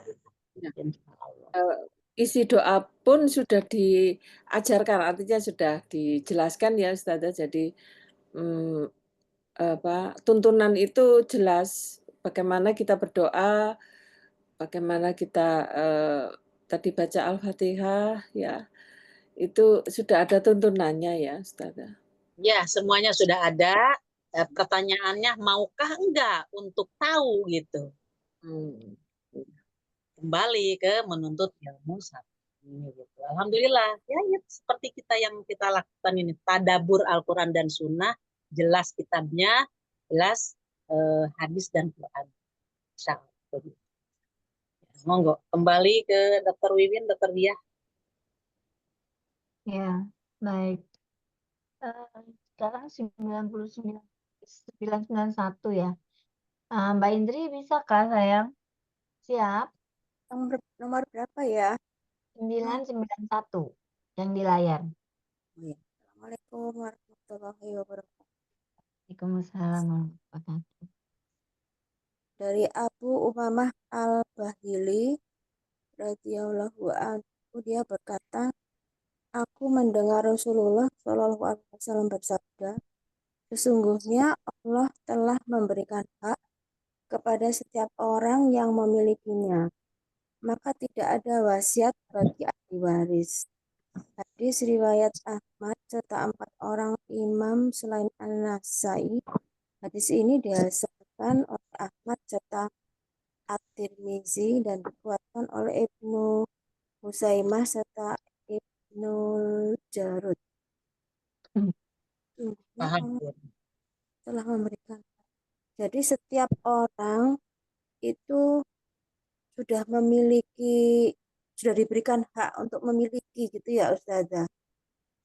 Isi doa pun sudah diajarkan, artinya sudah dijelaskan ya Ustazah. Jadi tuntunan itu jelas, bagaimana kita berdoa, bagaimana kita tadi baca Al-Fatihah ya, itu sudah ada tuntunannya ya Ustazah. Ya, semuanya sudah ada. Pertanyaannya, maukah enggak untuk tahu gitu? Kembali ke menuntut ilmu saat ini gitu. Alhamdulillah, ya seperti yang kita lakukan ini, tadabbur Al-Quran dan Sunnah, jelas kitabnya, jelas hadis dan Quran. Insyaallah. Monggo, kembali ke Dr. Wiwin, Dr. Diah. Ya, baik. Sekarang 991 ya. Mbak Indri bisakah sayang? Siap? Nomor berapa ya? 991 yang di layar. Assalamualaikum warahmatullahi wabarakatuh. Waalaikumsalam warahmatullahi wabarakatuh. Dari Abu Umamah Al-Bahili radhiyallahu anhu, dia berkata, aku mendengar Rasulullah Shallallahu alaihi wasallam bersabda, sesungguhnya Allah telah memberikan hak kepada setiap orang yang memilikinya, maka tidak ada wasiat bagi ahli waris. Hadis riwayat Ahmad serta 4 orang imam selain An-Nasai. Hadis ini dihasankan oleh Ahmad serta At-Tirmizi dan dikuatkan oleh Ibnu Huzaimah serta Ibnul Jarud. Allah telah memberikan. Jadi setiap orang itu sudah diberikan hak untuk memiliki gitu ya Ustazah.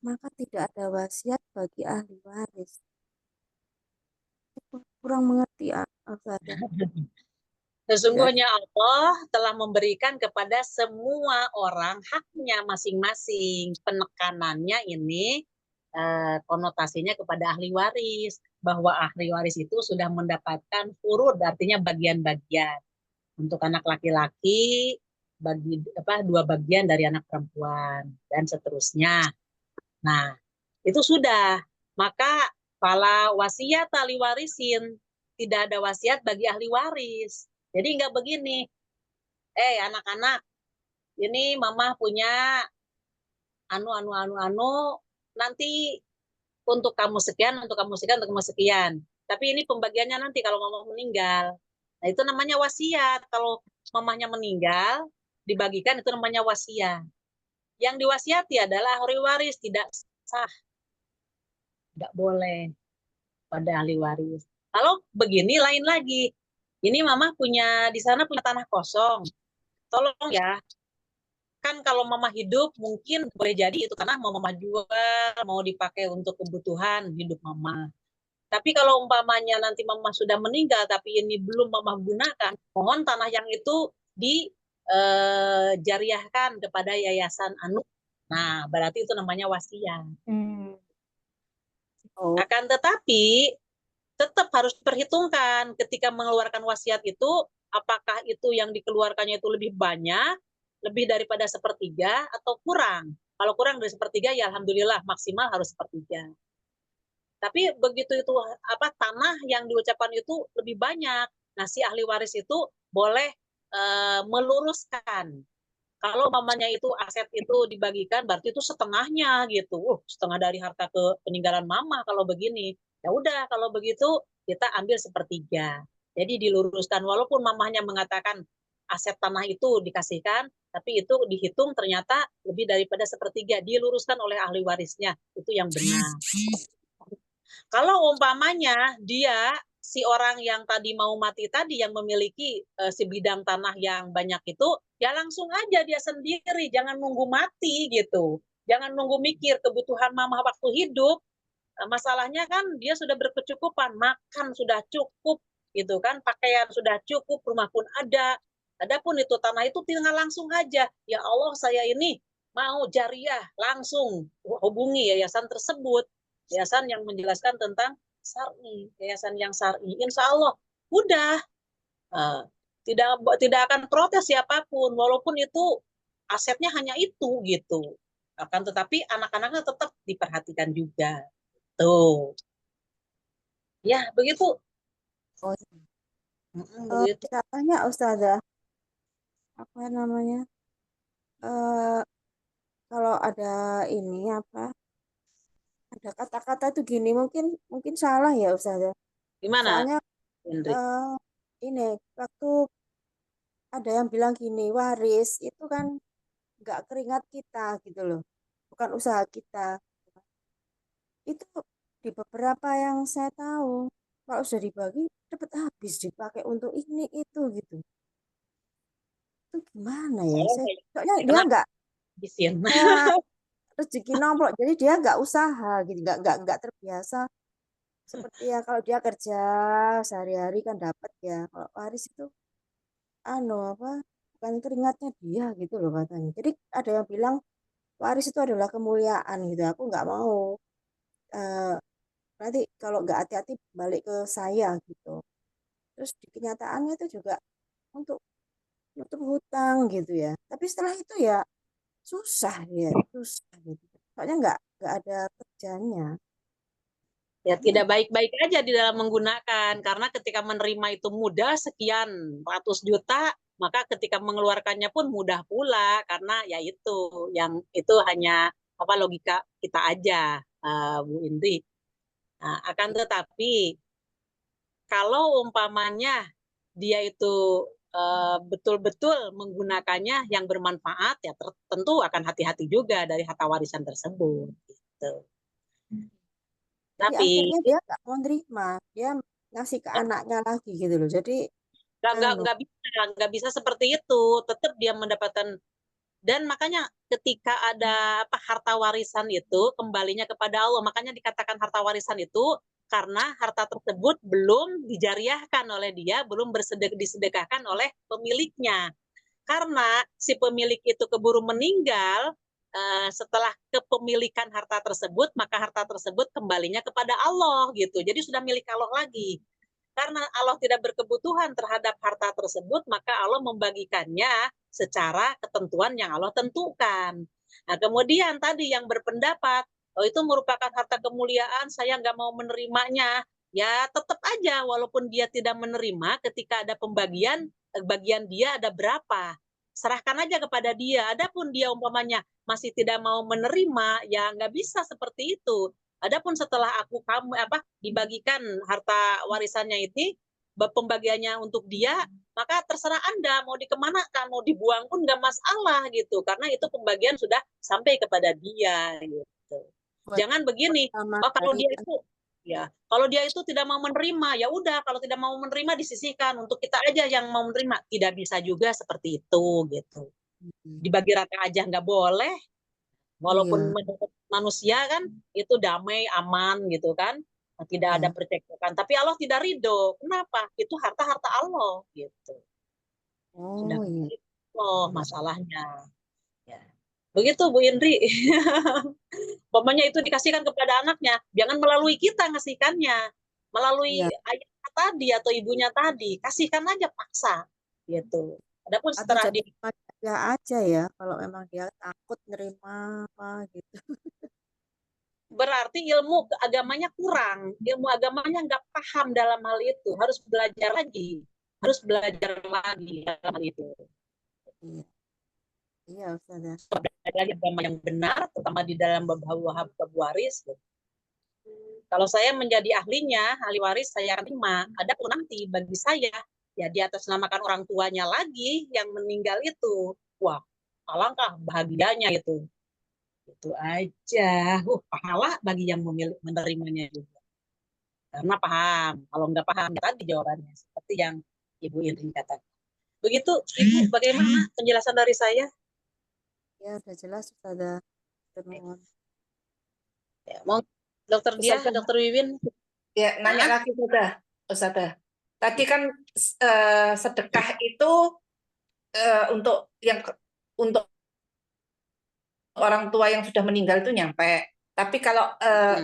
Maka tidak ada wasiat bagi ahli waris. Kurang mengerti Ustazah. Sesungguhnya Allah telah memberikan kepada semua orang haknya masing-masing. Penekanannya ini konotasinya kepada ahli waris, bahwa ahli waris itu sudah mendapatkan furud, artinya bagian-bagian. Untuk anak laki-laki bagi 2 bagian dari anak perempuan dan seterusnya. Nah, itu sudah. Maka fala wasiat ahli warisin, tidak ada wasiat bagi ahli waris. Jadi enggak begini. Anak-anak, ini mama punya nanti untuk kamu sekian, untuk kamu sekian, untuk kamu sekian. Tapi ini pembagiannya nanti kalau mama meninggal. Nah, itu namanya wasiat. Kalau mamanya meninggal, dibagikan, itu namanya wasiat. Yang diwasiati adalah ahli waris, tidak sah. Tidak boleh pada ahli waris. Kalau begini lain lagi. Ini mama di sana punya tanah kosong. Tolong ya. Kan kalau mama hidup mungkin boleh jadi itu tanah mau mama jual, mau dipakai untuk kebutuhan hidup mama. Tapi kalau umpamanya nanti mama sudah meninggal, tapi ini belum mama gunakan, mohon tanah yang itu dijariahkan kepada yayasan anu. Nah, berarti itu namanya wasiat. Akan tetapi, tetap harus diperhitungkan ketika mengeluarkan wasiat itu, apakah itu yang dikeluarkannya itu lebih banyak, lebih daripada 1/3 atau kurang. Kalau kurang dari 1/3 ya alhamdulillah, maksimal harus 1/3. Tapi begitu itu tanah yang diucapkan itu lebih banyak, nah si ahli waris itu boleh meluruskan. Kalau mamanya itu aset itu dibagikan, berarti itu setengahnya gitu. Setengah dari harta ke peninggalan mama kalau begini. Ya udah, kalau begitu kita ambil 1/3. Jadi diluruskan, walaupun mamanya mengatakan aset tanah itu dikasihkan, tapi itu dihitung ternyata lebih daripada 1/3, diluruskan oleh ahli warisnya, itu yang benar. Kalau umpamanya si orang yang tadi mau mati tadi yang memiliki sebidang tanah yang banyak itu, ya langsung aja dia sendiri, jangan nunggu mati gitu. Jangan nunggu mikir kebutuhan mama waktu hidup. Masalahnya kan dia sudah berkecukupan, makan sudah cukup gitu kan, pakaian sudah cukup, rumah pun ada. Adapun itu tanah itu tinggal langsung aja, ya Allah saya ini mau jariah, langsung hubungi yayasan tersebut, yayasan yang menjelaskan tentang syar'i, yayasan yang syar'i. Insya Allah udah, tidak akan protes siapapun, walaupun itu asetnya hanya itu gitu. Akan tetapi anak-anaknya tetap diperhatikan juga. Tuh, ya begitu. Oh, Begitu. bisa tanya Ustazah, apa namanya? Eh, kalau ada ini apa? Ada kata-kata itu gini, mungkin salah ya Ustazah. Gimana, Soalnya Hendrik? ini waktu ada yang bilang gini, waris itu kan nggak keringat kita gitu loh, bukan usaha kita. Itu di beberapa yang saya tahu, kalau sudah dibagi dapat habis dipakai untuk ini itu gitu. Itu gimana ya? Soalnya dia Kenapa nggak habisin? kayak rezeki nomplok, jadi dia nggak usaha gitu, nggak terbiasa seperti ya kalau dia kerja sehari-hari kan dapat ya. Kalau waris itu apa? Bukan keringatnya dia gitu loh katanya. Jadi ada yang bilang waris itu adalah kemuliaan gitu. Aku nggak mau eh, nanti kalau nggak hati-hati balik ke saya gitu. Terus di kenyataannya itu juga untuk nutup hutang gitu ya. Tapi setelah itu ya susah gitu. Soalnya nggak ada kerjanya. Ya tidak baik-baik aja di dalam menggunakan, karena ketika menerima itu mudah sekian ratus juta, maka ketika mengeluarkannya pun mudah pula, karena ya itu yang itu hanya apa logika kita aja, Bu Indri. Nah, akan tetapi kalau umpamanya dia itu betul-betul menggunakannya yang bermanfaat, ya tentu akan hati-hati juga dari harta warisan tersebut. Gitu. Jadi Tapi akhirnya dia nggak mau nerima, dia ngasih ke anaknya lagi gitu loh. Jadi anu, nggak bisa seperti itu, tetap dia mendapatkan. Dan makanya ketika ada apa harta warisan itu kembalinya kepada Allah, makanya dikatakan harta warisan itu karena harta tersebut belum dijariahkan oleh dia, belum disedekahkan oleh pemiliknya. Karena si pemilik itu keburu meninggal, setelah kepemilikan harta tersebut, maka harta tersebut kembalinya kepada Allah gitu. Jadi sudah milik Allah lagi. Karena Allah tidak berkebutuhan terhadap harta tersebut, maka Allah membagikannya secara ketentuan yang Allah tentukan. Nah, kemudian tadi yang berpendapat, oh itu merupakan harta kemuliaan, saya nggak mau menerimanya. Ya tetap aja, walaupun dia tidak menerima, ketika ada pembagian, bagian dia ada berapa. Serahkan aja kepada dia. Adapun dia umpamanya masih tidak mau menerima, ya nggak bisa seperti itu. Adapun setelah kamu dibagikan harta warisannya ini, pembagiannya untuk dia, maka terserah Anda mau dikemanakan, mau dibuang pun nggak masalah gitu, karena itu pembagian sudah sampai kepada dia gitu. Jangan begini, oh kalau dia itu kalau dia itu tidak mau menerima, ya udah kalau tidak mau menerima disisihkan untuk kita aja yang mau menerima. Tidak bisa juga seperti itu gitu. Dibagi rata aja nggak boleh. Walaupun manusia kan itu damai, aman gitu kan, tidak ada percekcokan. Tapi Allah tidak ridho. Kenapa? Itu harta Allah gitu. Sudah Allah masalahnya. Ya. Begitu Bu Indri. Pokoknya itu dikasihkan kepada anaknya, jangan melalui kita ngasihkannya, melalui ayahnya tadi atau ibunya tadi, kasihkan aja paksa gitu. Adapun atau setelah jadi dia aja ya, kalau memang dia takut nerima apa gitu. berarti ilmu agamanya kurang, ilmu agamanya nggak paham dalam hal itu, harus belajar lagi dalam hal itu. Iya Ustazah. Belajar agama yang benar, terutama di dalam bab waris. Kalau saya menjadi ahli waris saya terima. Adapun nanti bagi saya, ya di atas namakan orang tuanya lagi yang meninggal itu, wah alangkah bahagianya itu. Itu aja. Pahala bagi yang menerimanya juga. Karena paham. Kalau nggak paham, tadi jawabannya. Seperti yang Ibu Indri katakan. Begitu, Ibu, bagaimana penjelasan dari saya? Ya, udah jelas Ustazah. Ya, mau Dokter Dia, Dokter Wiwin? Ya, nanya lagi Ustazah. Tadi kan sedekah itu untuk orang tua yang sudah meninggal itu nyampe. Tapi kalau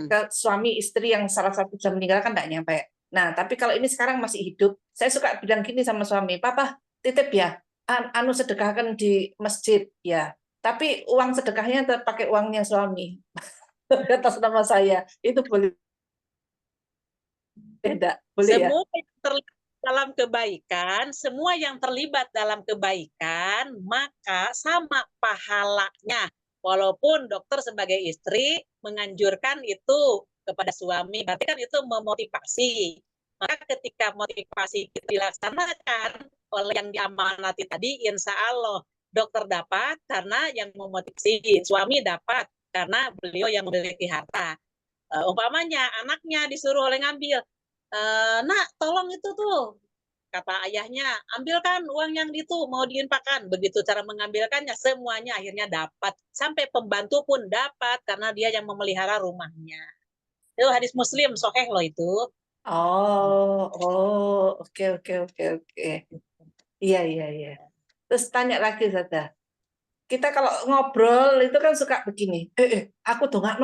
ke suami istri yang salah satu sudah meninggal kan enggak nyampe. Nah, tapi kalau ini sekarang masih hidup, saya suka bilang gini sama suami, "Papa, titip ya, anu sedekahkan di masjid ya. Tapi uang sedekahnya tetap pakai uangnya suami." Atas nama saya. Itu boleh tidak? Boleh ya? Semua yang terlibat dalam kebaikan, semua yang terlibat dalam kebaikan, maka sama pahalanya. Walaupun dokter sebagai istri menganjurkan itu kepada suami, berarti kan itu memotivasi. Maka ketika motivasi itu dilaksanakan oleh yang diamanati tadi, insya Allah dokter dapat karena yang memotivasi, suami dapat karena beliau yang memiliki harta. Umpamanya anaknya disuruh oleh ngambil, "Nak, tolong itu tuh," kata ayahnya, "ambilkan uang yang itu mau diinfakkan." Begitu cara mengambilkannya, semuanya akhirnya dapat. Sampai pembantu pun dapat karena dia yang memelihara rumahnya. Itu hadis Muslim, sahih loh itu. Oke. Iya. Terus tanya lagi, Zada. Kita kalau ngobrol itu kan suka begini, aku doakan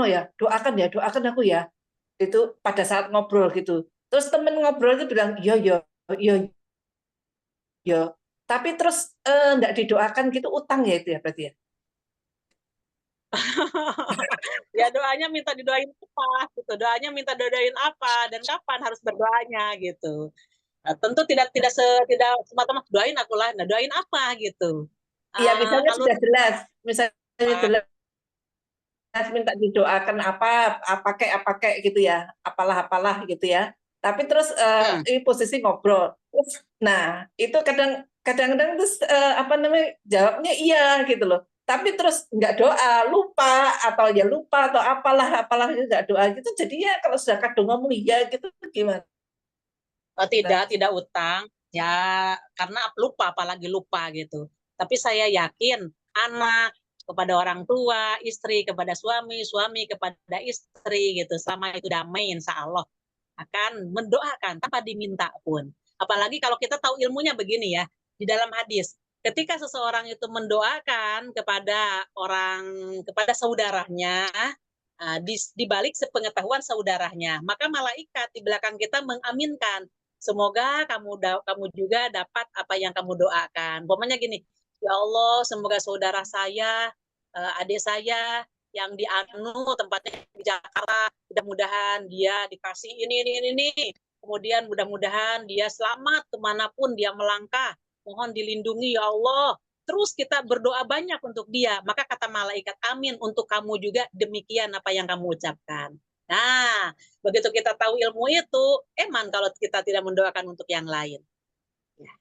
ya, doakan aku ya. Itu pada saat ngobrol gitu. Terus temen ngobrol itu bilang, iya. Tapi terus enggak didoakan gitu, utang ya itu ya berarti ya? Ya doanya minta didoain apa gitu, doanya minta didoain apa dan kapan harus berdoanya gitu. Nah, tentu tidak semata-mata doain aku lah. Nah, doain apa gitu. Iya, misalnya Alur sudah jelas, misalnya jelas minta didoakan apa kayak gitu ya, apalah gitu ya. Tapi terus ini posisi ngobrol. Nah, itu kadang-kadang terus jawabnya iya gitu loh. Tapi terus nggak doa, lupa atau apalah nggak doa gitu. Jadinya kalau sudah kadung ngomong iya gitu gimana? tidak utang ya, karena lupa, apalagi lupa gitu. Tapi saya yakin anak kepada orang tua, istri kepada suami, suami kepada istri gitu, selama itu damai insya Allah akan mendoakan tanpa diminta pun. Apalagi kalau kita tahu ilmunya begini ya, di dalam hadis, ketika seseorang itu mendoakan kepada saudaranya, di balik sepengetahuan saudaranya, maka malaikat di belakang kita mengaminkan, semoga kamu juga dapat apa yang kamu doakan. Pokoknya gini, ya Allah, semoga saudara saya, adik saya yang di tempatnya di Jakarta, mudah-mudahan dia dikasih ini. Kemudian mudah-mudahan dia selamat kemanapun dia melangkah. Mohon dilindungi ya Allah. Terus kita berdoa banyak untuk dia. Maka kata malaikat, amin untuk kamu juga, demikian apa yang kamu ucapkan. Nah, begitu kita tahu ilmu itu, eman kalau kita tidak mendoakan untuk yang lain. Ya.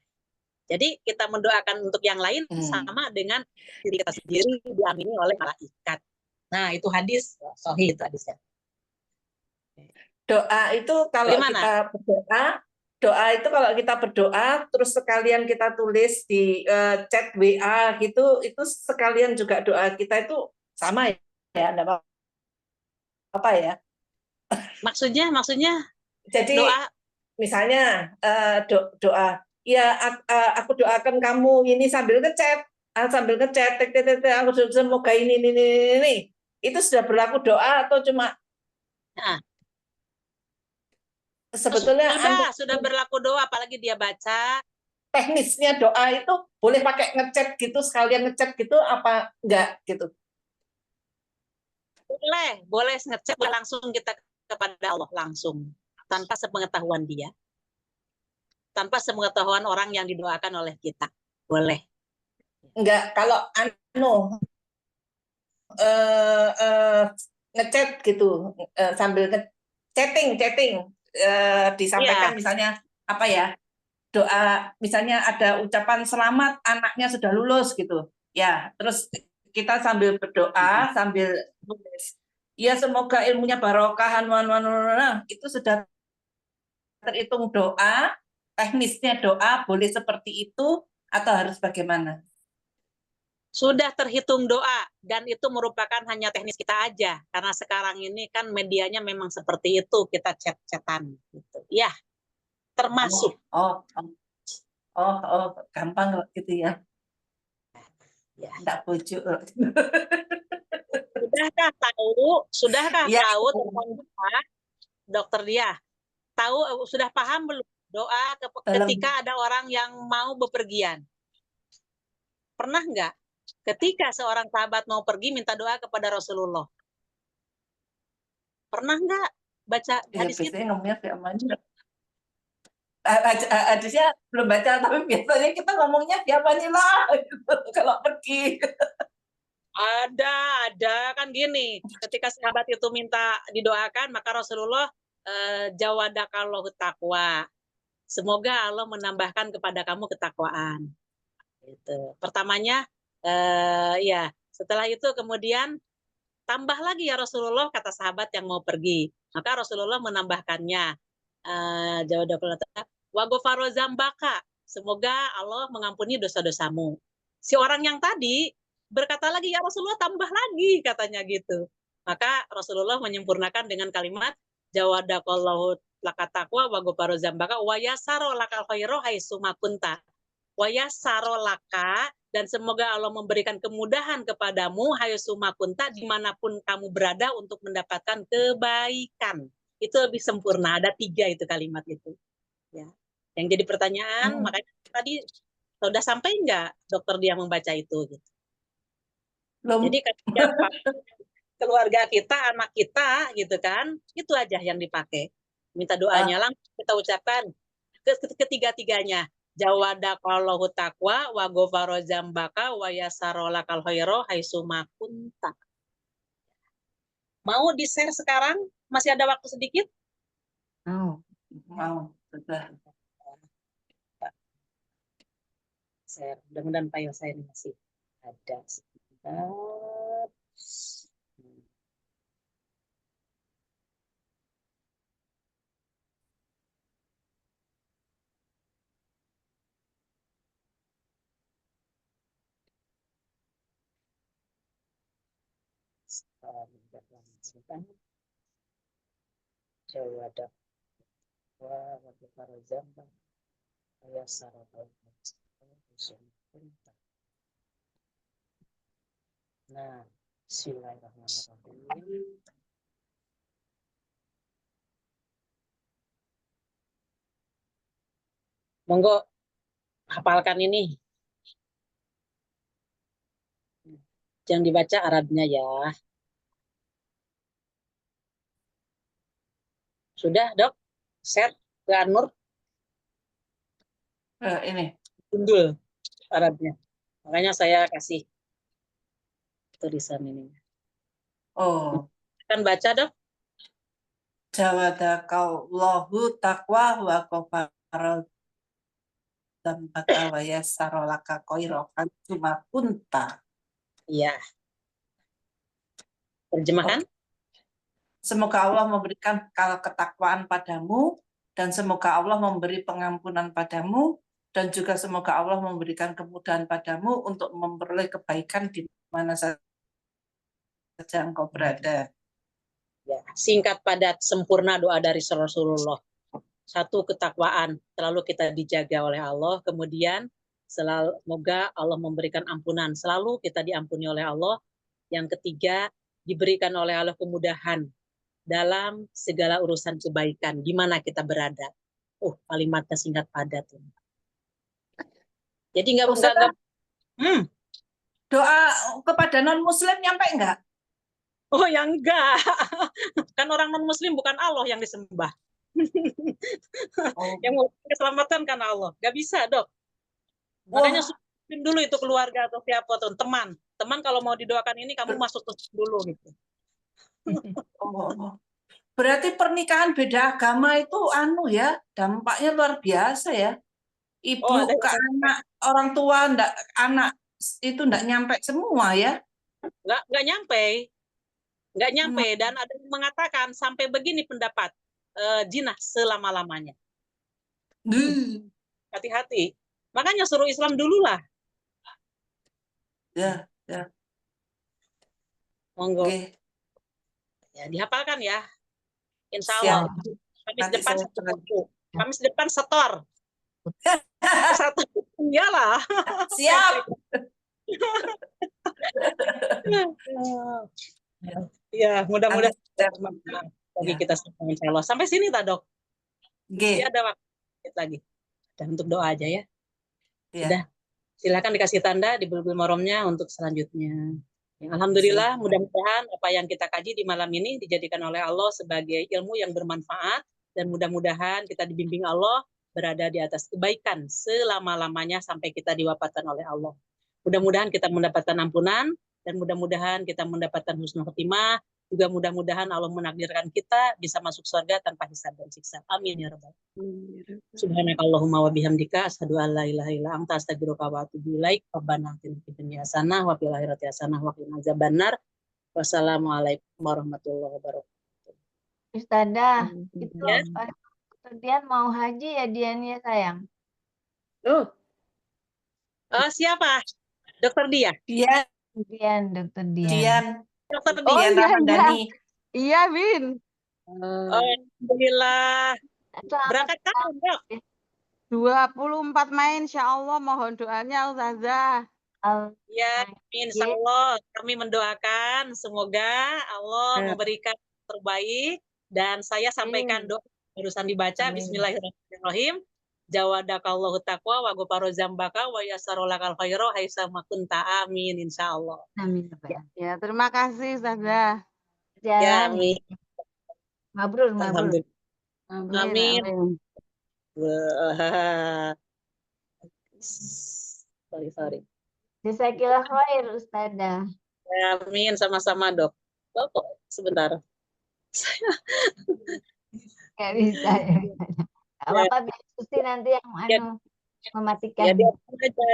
Jadi kita mendoakan untuk yang lain sama dengan diri kita sendiri diamini oleh malaikat. Nah, itu hadis sahih itu hadisnya. Doa itu kalau kita berdoa, terus sekalian kita tulis di chat WA gitu, itu sekalian juga doa kita itu sama ya, enggak apa ya? Maksudnya jadi doa, misalnya doa, ya aku doakan kamu ini sambil ngechat, aku semoga ini. Itu sudah berlaku doa atau cuma sebetulnya sudah berlaku doa, apalagi dia baca. Teknisnya doa itu boleh pakai ngechat gitu, sekalian ngechat gitu apa enggak gitu? Boleh ngechat langsung kita kepada Allah langsung, tanpa sepengetahuan dia, tanpa sepengetahuan orang yang didoakan oleh kita. Boleh. Enggak, kalau ngechat gitu, sambil chatting disampaikan misalnya apa ya, doa, misalnya ada ucapan selamat anaknya sudah lulus gitu ya, terus kita sambil berdoa sambil nulis, ya semoga ilmunya barokah, itu sudah terhitung doa. Teknisnya doa boleh seperti itu atau harus bagaimana? Sudah terhitung doa, dan itu merupakan hanya teknis kita aja, karena sekarang ini kan medianya memang seperti itu, kita chat-chatan gitu ya, termasuk gampang gitu ya. Ya. Enggak bojo. Sudahkah Ya, tahu tentang doa, Dokter Dia? Sudah paham belum doa dalam ketika ada orang yang mau bepergian? Pernah nggak ketika seorang sahabat mau pergi minta doa kepada Rasulullah? Pernah nggak baca ya hadis itu? biasanya ngomongnya kayak mana? Hadisnya belum baca, tapi biasanya kita ngomongnya ya lah gitu, kalau pergi. Ada kan gini. Ketika sahabat itu minta didoakan, maka Rasulullah jawadakallahu taqwa. Semoga Allah menambahkan kepada kamu ketakwaan. Gitu. Pertamanya, ya. Setelah itu kemudian tambah lagi ya Rasulullah, kata sahabat yang mau pergi. Maka Rasulullah menambahkannya. Jawadakallahu taqwa wa ghafara dzambaka. Semoga Allah mengampuni dosa-dosamu. Si orang yang tadi berkata lagi, ya Rasulullah tambah lagi, katanya gitu. Maka Rasulullah menyempurnakan dengan kalimat jawadakallahu laka taqwa wa ghafara dzambaka wa yasara lakal khairu haitsu ma kunta. Wa yasara laka, dan semoga Allah memberikan kemudahan kepadamu haitsu ma kunta, dimanapun kamu berada untuk mendapatkan kebaikan. Itu lebih sempurna. Ada 3 itu kalimat itu. Ya. Yang jadi pertanyaan, makanya tadi sudah sampai enggak Dokter Dia membaca itu gitu. Jadi ketika keluarga kita, anak kita gitu kan, itu aja yang dipakai. Minta doanya langsung kita ucapkan ketiga-tiganya. Jawadakallahu taqwa wa ghafara dzambaka wa yasara lakal khairu haitsu ma kunta. Mau di-share sekarang? Masih ada waktu sedikit? Mau. Sudah. Share. Mudah-mudahan file saya ini masih ada sebentar. Jawadak wa ghafara dzambaka wa yasara lakal khairu. Nah, bismillahirrahmanirrahim. Monggo hafalkan ini. Yang dibaca Arabnya ya. Sudah, Dok? Share ke Anur? Ini. Gundul Arabnya. Makanya saya kasih tulisan ini. Oh. Kan baca, Dok? Jawadakallahu taqwa wa ghafara dzambaka wa yasara laka khairu haitsu ma kunta. Iya. Terjemahkan? Semoga Allah memberikan ketakwaan padamu, dan semoga Allah memberi pengampunan padamu, dan juga semoga Allah memberikan kemudahan padamu untuk memperoleh kebaikan di mana saja engkau berada. Ya, singkat padat sempurna doa dari Rasulullah. 1, ketakwaan, selalu kita dijaga oleh Allah. Kemudian semoga Allah memberikan ampunan, selalu kita diampuni oleh Allah. Yang ketiga, diberikan oleh Allah kemudahan dalam segala urusan kebaikan di mana kita berada. Kalimatnya singkat padat. Jadi nggak doa kepada non Muslim nyampe enggak? Oh ya enggak. Kan orang non Muslim bukan Allah yang disembah. Yang mau keselamatan kan Allah. Nggak bisa, Dok. Makanya supin dulu itu keluarga atau siapa tuh, teman kalau mau didoakan ini kamu masuk dulu gitu. Berarti pernikahan beda agama itu ya, dampaknya luar biasa ya. Ibu ke anak, orang tua anak itu enggak nyampe semua ya. Enggak nyampe, dan ada yang mengatakan sampai begini pendapat, jinah selama-lamanya. Hati-hati. Makanya suruh Islam dulu lah. Ya. Monggo. Ya, dihafalkan ya. Insya Allah. Kamis depan setor. Satu. Iyalah. Siap. Ya, mudah-mudahan Amin. Ustaz. bagi Ya. kita semua insya Allah. Sampai sini tak dok? Masih Nggih, ada waktu lagi. Dan untuk doa aja ya. ya. Sudah, silakan dikasih tanda di bulbul maromnya untuk selanjutnya. Ya, alhamdulillah, mudah-mudahan apa yang kita kaji di malam ini dijadikan oleh Allah sebagai ilmu yang bermanfaat dan mudah-mudahan kita dibimbing Allah berada di atas kebaikan selama-lamanya sampai kita diwafatkan oleh Allah. Mudah-mudahan kita mendapatkan ampunan dan mudah-mudahan kita mendapatkan husnul khotimah. Juga mudah-mudahan Allah menakdirkan kita bisa masuk surga tanpa hisab dan siksa. Amin ya rabbal alamin. Subhanakallahumma wa bihamdika asyhadu an la ilaha illa anta astaghfiruka wa atubu ilaik. Rabbana atina fid dunya hasanah wa fil akhirati hasanah wa qina adzabannar. Wassalamualaikum warahmatullahi wabarakatuh. Ustazah, itu Ya. Dr. Dian mau haji ya Dian ya sayang? Siapa? Dokter Dia. Dian, Dr. Dian. Dian, Dokter Oh Dia. Dian iya, Ramadhani. iya, Bin. Alhamdulillah. Selamat Berangkat kapan, Dok? 24 Mei insya Allah mohon doanya Ustazah. Ya, amin. Insya Allah kami mendoakan semoga Allah memberikan yang terbaik dan saya sampaikan doa barusan dibaca. Amin. Bismillahirrahmanirrahim. Jawadakallahu taqwa wa ghafara dzambaka wa yassaralakal khaira haitsu kunta. Amin insyaallah. Amin. Ya, terima kasih Ustazah. Ya, Jalan. amin. Mabrur, mabrur. Alhamdulillah. Amin. Sorry. Jazakallah khair Ustazah. Ya, amin sama-sama, Dok. Dok, sebentar. Nggak bisa ya. Nggak apa-apa, biar Susi nanti yang mematikan. Ya, di off aja,